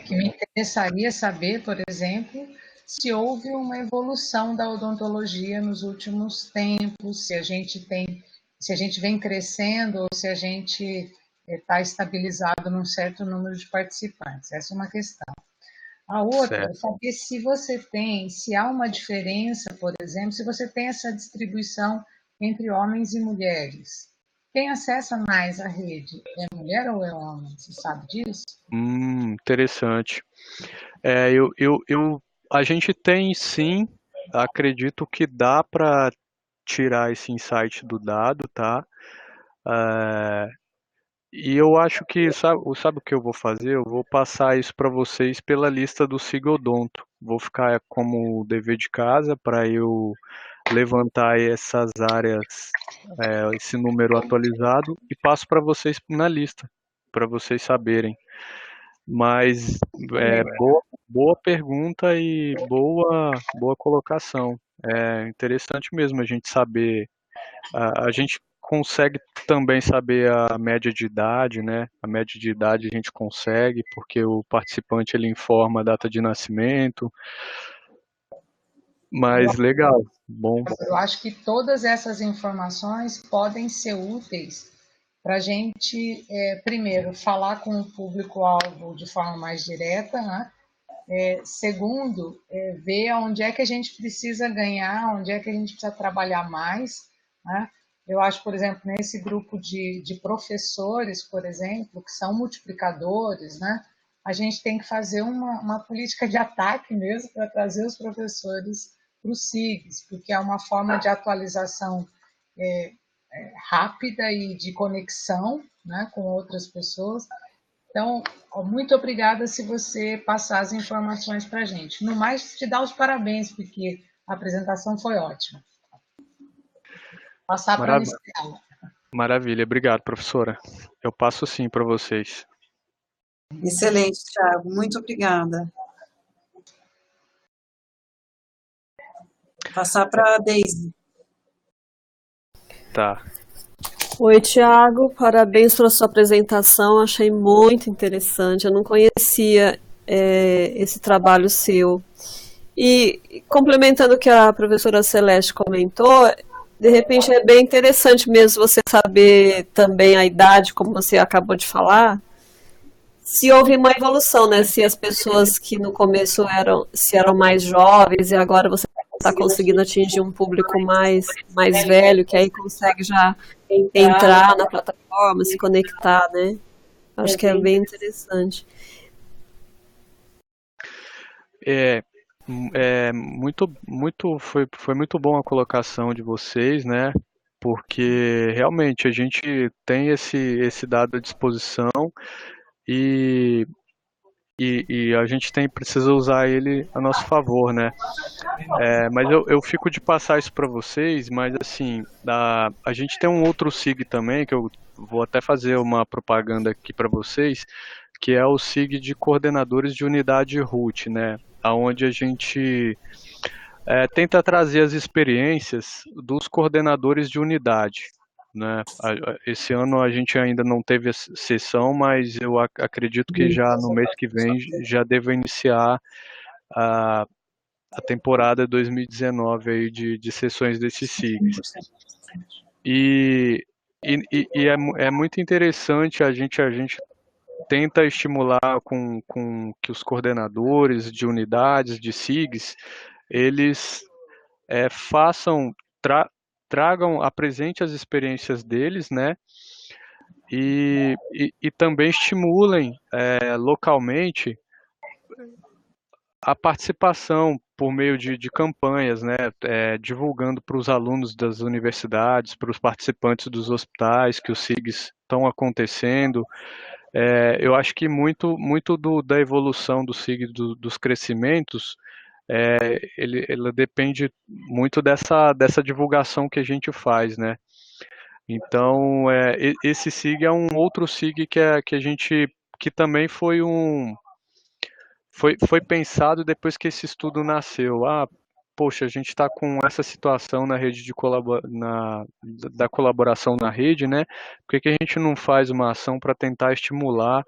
que me interessaria saber, por exemplo, se houve uma evolução da odontologia nos últimos tempos, se a gente vem crescendo ou se a gente está estabilizado num certo número de participantes. Essa é uma questão. A outra é Certo. saber se há uma diferença, por exemplo, se você tem essa distribuição entre homens e mulheres. Quem acessa mais a rede é mulher ou é homem? Você sabe disso? Interessante. A gente tem sim, acredito que dá para tirar esse insight do dado, tá? É, e eu acho que, sabe o que eu vou fazer? Eu vou passar isso para vocês pela lista do Sigodonto. Vou ficar como dever de casa para eu levantar essas áreas, esse número atualizado e passo para vocês na lista, para vocês saberem. Mas boa pergunta e boa colocação. É interessante mesmo a gente saber. A gente consegue também saber a média de idade, né? A média de idade a gente consegue, porque o participante ele informa a data de nascimento. Mas legal, bom. Eu acho que todas essas informações podem ser úteis para a gente, primeiro, falar com o público-alvo de forma mais direta, né? Segundo, ver onde é que a gente precisa ganhar, onde é que a gente precisa trabalhar mais, né? Eu acho, por exemplo, nesse grupo de professores, por exemplo, que são multiplicadores, né? A gente tem que fazer uma política de ataque mesmo para trazer os professores para os SIGs, porque é uma forma de atualização rápida e de conexão, né, com outras pessoas. Então, muito obrigada se você passar as informações para a gente. No mais, te dar os parabéns, porque a apresentação foi ótima. Passar para a Anistela. Maravilha, obrigado, professora. Eu passo sim para vocês. Excelente, Thiago, muito obrigada. Vou passar para a Deise. Tá. Oi, Thiago, parabéns pela sua apresentação, achei muito interessante, eu não conhecia esse trabalho seu. E complementando o que a professora Celeste comentou, de repente é bem interessante mesmo você saber também a idade, como você acabou de falar, se houve uma evolução, né? Se as pessoas que no começo eram mais jovens e agora você está conseguindo atingir um público mais velho, que aí consegue já entrar na plataforma, se conectar, né? Acho que é bem interessante. Foi muito bom a colocação de vocês, né? Porque realmente a gente tem esse dado à disposição e a gente precisa usar ele a nosso favor, né? Mas eu fico de passar isso para vocês, mas assim, a gente tem um outro SIG também, que eu vou até fazer uma propaganda aqui para vocês, que é o SIG de coordenadores de unidade RUT, né? Onde a gente tenta trazer as experiências dos coordenadores de unidade, né? Esse ano a gente ainda não teve a sessão, mas eu acredito que já no mês que vem já devo iniciar a temporada 2019 aí de sessões desse SIGs. E é muito interessante, a gente tenta estimular com que os coordenadores de unidades, de SIGs, eles tragam, apresente as experiências deles, né? E também estimulem localmente a participação por meio de campanhas, né? Divulgando para os alunos das universidades, para os participantes dos hospitais que os SIGs estão acontecendo. Eu acho que muito da evolução do SIG, dos crescimentos, ela depende muito dessa divulgação que a gente faz, né? Então, esse SIG é um outro SIG que a gente, que também foi pensado depois que esse estudo nasceu. Poxa, a gente está com essa situação na rede da colaboração na rede, né? Por que a gente não faz uma ação para tentar estimular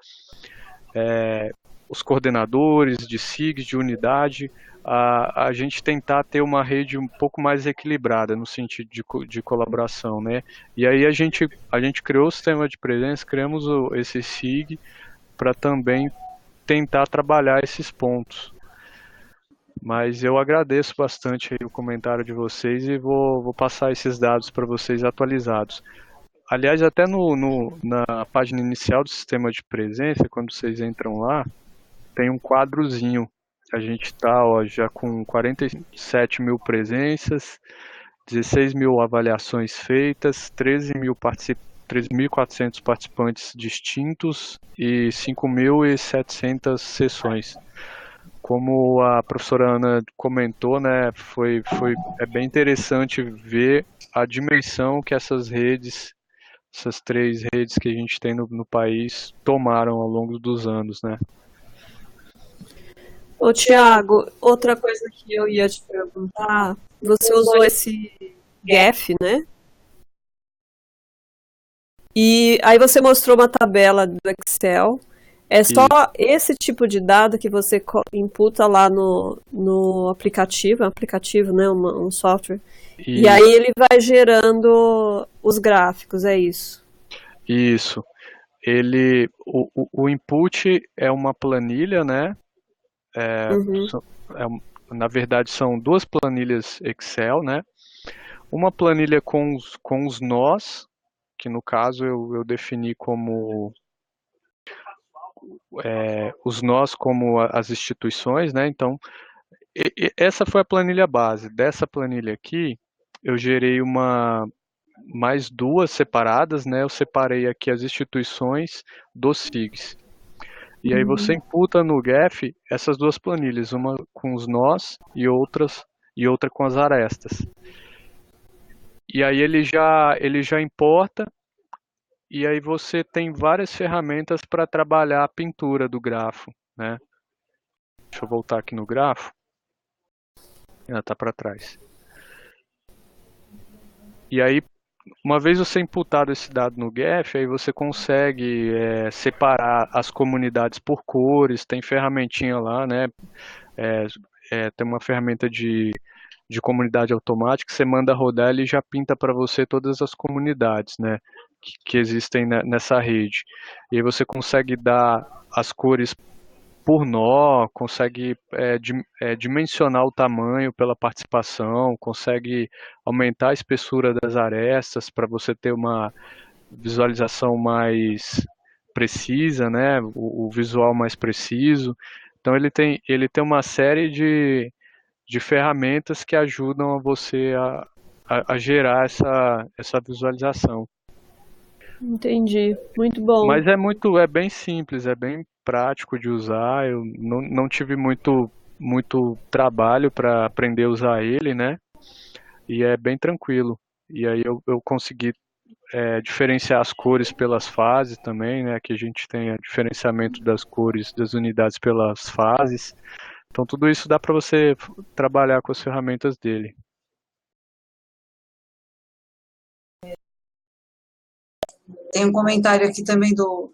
os coordenadores de SIGs, de unidade, a gente tentar ter uma rede um pouco mais equilibrada no sentido de colaboração, né? E aí a gente criou o sistema de presença, criamos esse SIG para também tentar trabalhar esses pontos. Mas eu agradeço bastante aí o comentário de vocês e vou passar esses dados para vocês atualizados. Aliás, até na página inicial do sistema de presença, quando vocês entram lá, tem um quadrozinho. A gente está já com 47 mil presenças, 16 mil avaliações feitas, 13.400 participantes distintos e 5.700 sessões. Como a professora Ana comentou, né, é bem interessante ver a dimensão que essas três redes que a gente tem no país tomaram ao longo dos anos, né? Ô, Thiago, outra coisa que eu ia te perguntar, você usou esse GAF, né? E aí você mostrou uma tabela do Excel. É só esse tipo de dado que você imputa lá no aplicativo, né? Um software. E aí ele vai gerando os gráficos, é isso? Isso. O input é uma planilha, né? Na verdade, são duas planilhas Excel, né? Uma planilha com os nós, que no caso eu defini como os nós como as instituições, né? Então, essa foi a planilha base. Dessa planilha aqui, eu gerei uma mais duas separadas, né? Eu separei aqui as instituições dos SIGs. E aí você imputa no GEF essas duas planilhas, uma com os nós e outra com as arestas. E aí ele já importa, e aí você tem várias ferramentas para trabalhar a pintura do grafo, né? Deixa eu voltar aqui no grafo. Ela está para trás. E aí, uma vez você imputado esse dado no GEF, aí você consegue separar as comunidades por cores, tem ferramentinha lá, né? Tem uma ferramenta de comunidade automática, você manda rodar, ele já pinta para você todas as comunidades, né, que existem nessa rede. E aí você consegue dar as cores por nó, consegue dimensionar o tamanho pela participação, consegue aumentar a espessura das arestas para você ter uma visualização mais precisa, né, o visual mais preciso. Então ele tem uma série de ferramentas que ajudam a você a gerar essa visualização. Entendi. Muito bom. Mas é bem simples, é bem prático de usar. Eu não tive muito trabalho para aprender a usar ele, né? E é bem tranquilo. E aí eu consegui diferenciar as cores pelas fases também, né? Que a gente tem o diferenciamento das cores das unidades pelas fases. Então tudo isso dá para você trabalhar com as ferramentas dele. Tem um comentário aqui também do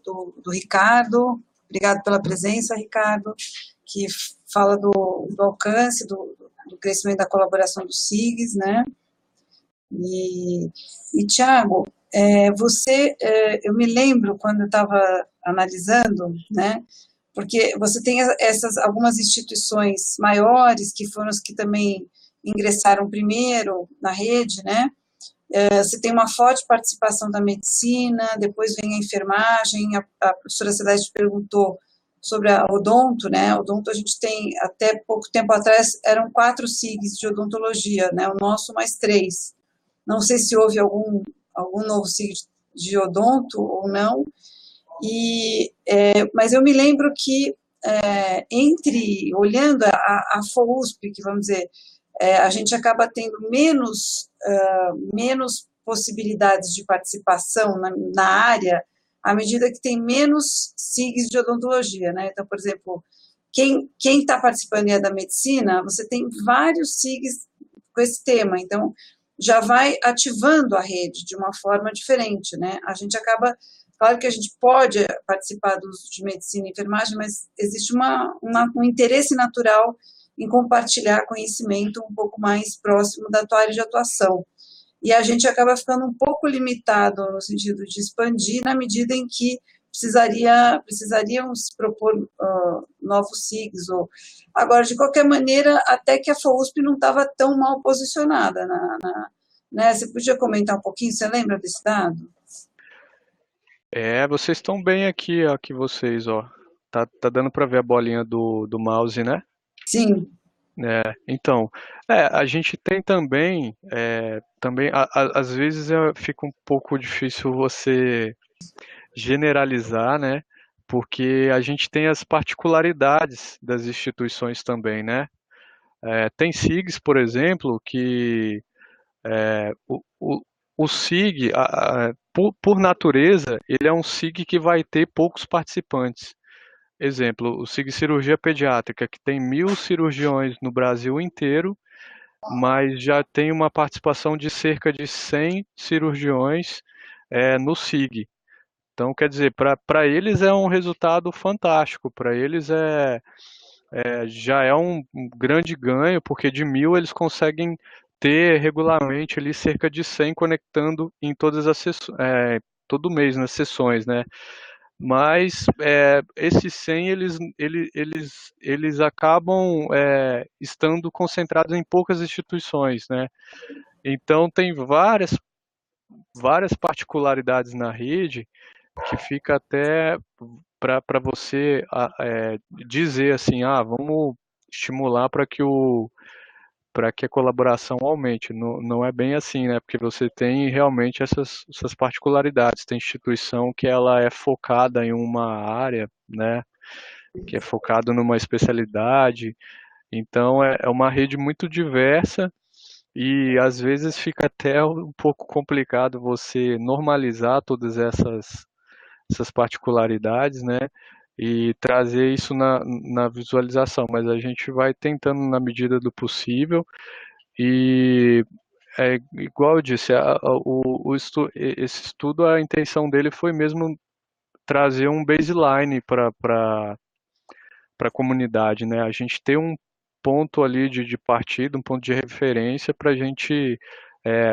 Ricardo. Obrigado pela presença, Ricardo, que fala do alcance, do crescimento da colaboração dos SIGs, né? E Tiago, eu me lembro quando eu estava analisando, né? Porque você tem algumas instituições maiores, que foram as que também ingressaram primeiro na rede, né? Você tem uma forte participação da medicina, depois vem a enfermagem, a professora Celeste perguntou sobre a odonto, né? Odonto a gente tem, até pouco tempo atrás, eram 4 SIGs de odontologia, né? O nosso mais 3. Não sei se houve algum novo SIG de odonto ou não, mas eu me lembro que, olhando a FOUSP, que vamos dizer, a gente acaba tendo menos possibilidades de participação na área, à medida que tem menos SIGs de odontologia, né? Então, por exemplo, quem está participando da medicina, você tem vários SIGs com esse tema, então já vai ativando a rede de uma forma diferente, né? A gente acaba, claro que a gente pode participar do uso de medicina e enfermagem, mas existe um interesse natural em compartilhar conhecimento um pouco mais próximo da tua área de atuação. E a gente acaba ficando um pouco limitado no sentido de expandir na medida em que precisariam se propor novos SIGs. Agora, de qualquer maneira, até que a FOUSP não estava tão mal posicionada. Né? Você podia comentar um pouquinho? Você lembra desse dado? Vocês estão bem aqui, vocês, ó. Tá dando para ver a bolinha do mouse, né? Sim. Então, a gente tem também, às vezes fica um pouco difícil você generalizar, né? Porque a gente tem as particularidades das instituições também, né? Tem SIGs, por exemplo, que o SIG, por natureza, ele é um SIG que vai ter poucos participantes. Exemplo, o SIG Cirurgia Pediátrica, que tem 1.000 cirurgiões no Brasil inteiro, mas já tem uma participação de cerca de 100 cirurgiões no SIG. Então, quer dizer, para eles é um resultado fantástico, para eles já é um grande ganho, porque de 1.000 eles conseguem ter regularmente ali cerca de 100 conectando em todas as sessões, todo mês nas sessões, né? Mas esses 100 eles acabam estando concentrados em poucas instituições, né? Então tem várias particularidades na rede que fica até para você dizer assim, vamos estimular para que para que a colaboração aumente. Não, não é bem assim, né? Porque você tem realmente essas particularidades. Tem instituição que ela é focada em uma área, né? Que é focado numa especialidade. Então é uma rede muito diversa e às vezes fica até um pouco complicado você normalizar todas essas particularidades, né? E trazer isso na visualização, mas a gente vai tentando na medida do possível e é igual eu disse, esse estudo, a intenção dele foi mesmo trazer um baseline para a comunidade, né? A gente ter um ponto ali de partida, um ponto de referência para a gente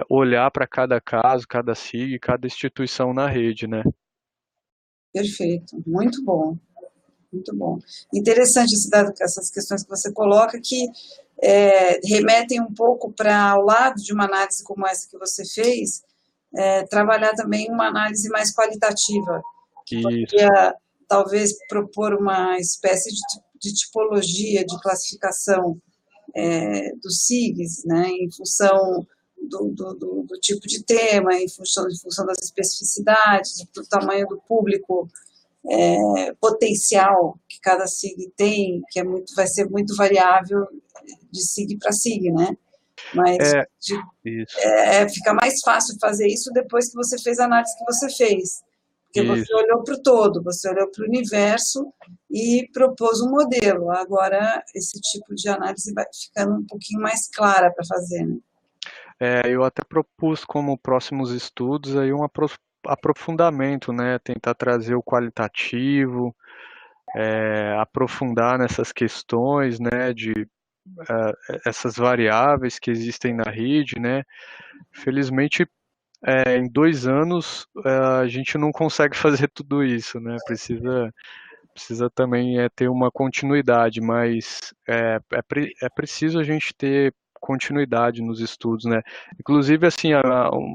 olhar para cada caso, cada SIG, cada instituição na rede, né? Perfeito, muito bom. Muito bom. Interessante essas questões que você coloca, que remetem um pouco para, ao lado de uma análise como essa que você fez, trabalhar também uma análise mais qualitativa, que poderia, talvez, propor uma espécie de tipologia, de classificação dos SIGs, né, em função do tipo de tema, em função das especificidades, do tamanho do público, potencial que cada SIG tem, que vai ser muito variável de SIG para SIG, né? Mas fica mais fácil fazer isso depois que você fez a análise que você fez. Porque você olhou para o todo, você olhou para o universo e propôs um modelo. Agora, esse tipo de análise vai ficando um pouquinho mais clara para fazer, né? Eu até propus como próximos estudos aí um aprofundamento, né? Tentar trazer o qualitativo, aprofundar nessas questões, né? De essas variáveis que existem na rede, né? Felizmente, em 2 anos a gente não consegue fazer tudo isso, né? Precisa também ter uma continuidade, mas é preciso a gente ter continuidade nos estudos, né? Inclusive, assim,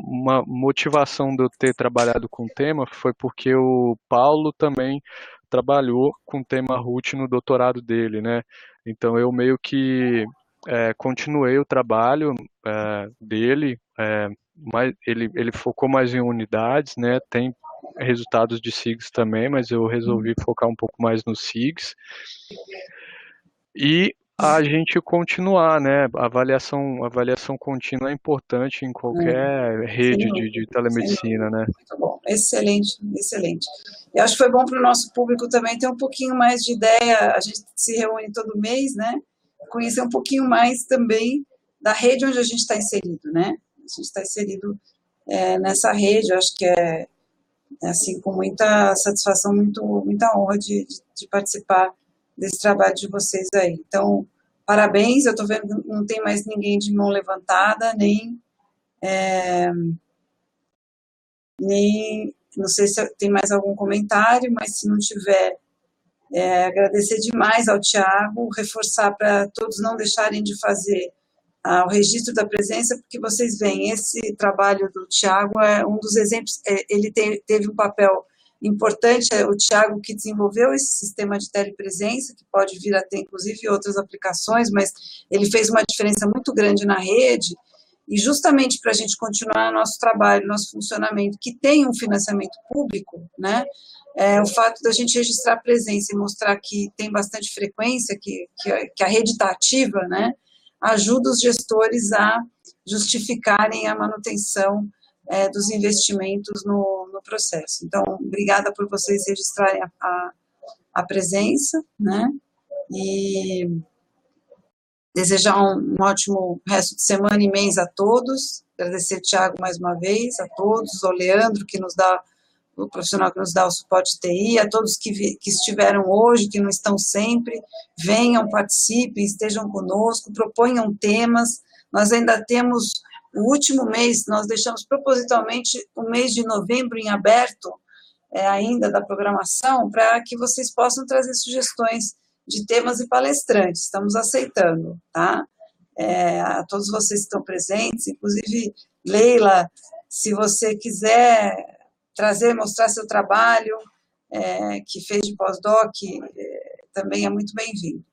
uma motivação de eu ter trabalhado com o tema foi porque o Paulo também trabalhou com o tema RUT no doutorado dele, né? Então, eu meio que continuei o trabalho dele, mas ele focou mais em unidades, né? Tem resultados de SIGs também, mas eu resolvi focar um pouco mais nos SIGs. E a gente continuar, né? A avaliação contínua é importante em qualquer rede de telemedicina, né? Muito bom, excelente, excelente. Eu acho que foi bom para o nosso público também ter um pouquinho mais de ideia, a gente se reúne todo mês, né? Conhecer um pouquinho mais também da rede onde a gente está inserido, né? A gente está inserido nessa rede, eu acho que assim, com muita satisfação, muita honra de participar desse trabalho de vocês aí. Então, parabéns, eu estou vendo que não tem mais ninguém de mão levantada, nem não sei se tem mais algum comentário, mas se não tiver, agradecer demais ao Thiago, reforçar para todos não deixarem de fazer o registro da presença, porque vocês veem, esse trabalho do Thiago é um dos exemplos, ele teve um papel importante, o Thiago que desenvolveu esse sistema de telepresença, que pode vir a ter, inclusive, outras aplicações, mas ele fez uma diferença muito grande na rede, e justamente para a gente continuar nosso trabalho, nosso funcionamento, que tem um financiamento público, né, o fato da gente registrar a presença e mostrar que tem bastante frequência, que a rede está ativa, né, ajuda os gestores a justificarem a manutenção dos investimentos no processo. Então, obrigada por vocês registrarem a presença, né, e desejar um ótimo resto de semana e mês a todos, agradecer ao Thiago mais uma vez, a todos, ao Leandro, o profissional que nos dá o suporte TI, a todos que estiveram hoje, que não estão sempre, venham, participem, estejam conosco, proponham temas. Nós ainda temos o último mês, nós deixamos propositalmente o mês de novembro em aberto, ainda da programação, para que vocês possam trazer sugestões de temas e palestrantes, estamos aceitando, tá? A todos vocês que estão presentes, inclusive Leila, se você quiser mostrar seu trabalho, que fez de pós-doc, também é muito bem-vindo.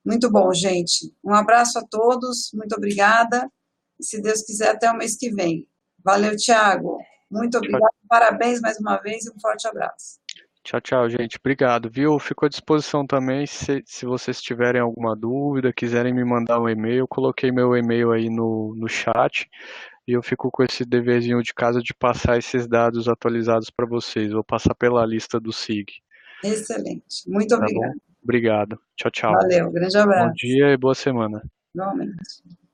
Muito bom, gente. Um abraço a todos, muito obrigada. E, se Deus quiser, até o mês que vem. Valeu, Thiago. Muito obrigada. Parabéns mais uma vez e um forte abraço. Tchau, tchau, gente. Obrigado, viu? Fico à disposição também se vocês tiverem alguma dúvida, quiserem me mandar um e-mail. Eu coloquei meu e-mail aí no chat e eu fico com esse deverzinho de casa de passar esses dados atualizados para vocês. Vou passar pela lista do SIG. Excelente. Muito Tá obrigada. bom? Obrigado. Tchau, tchau. Valeu. Grande Bom abraço. dia e boa semana. Igualmente.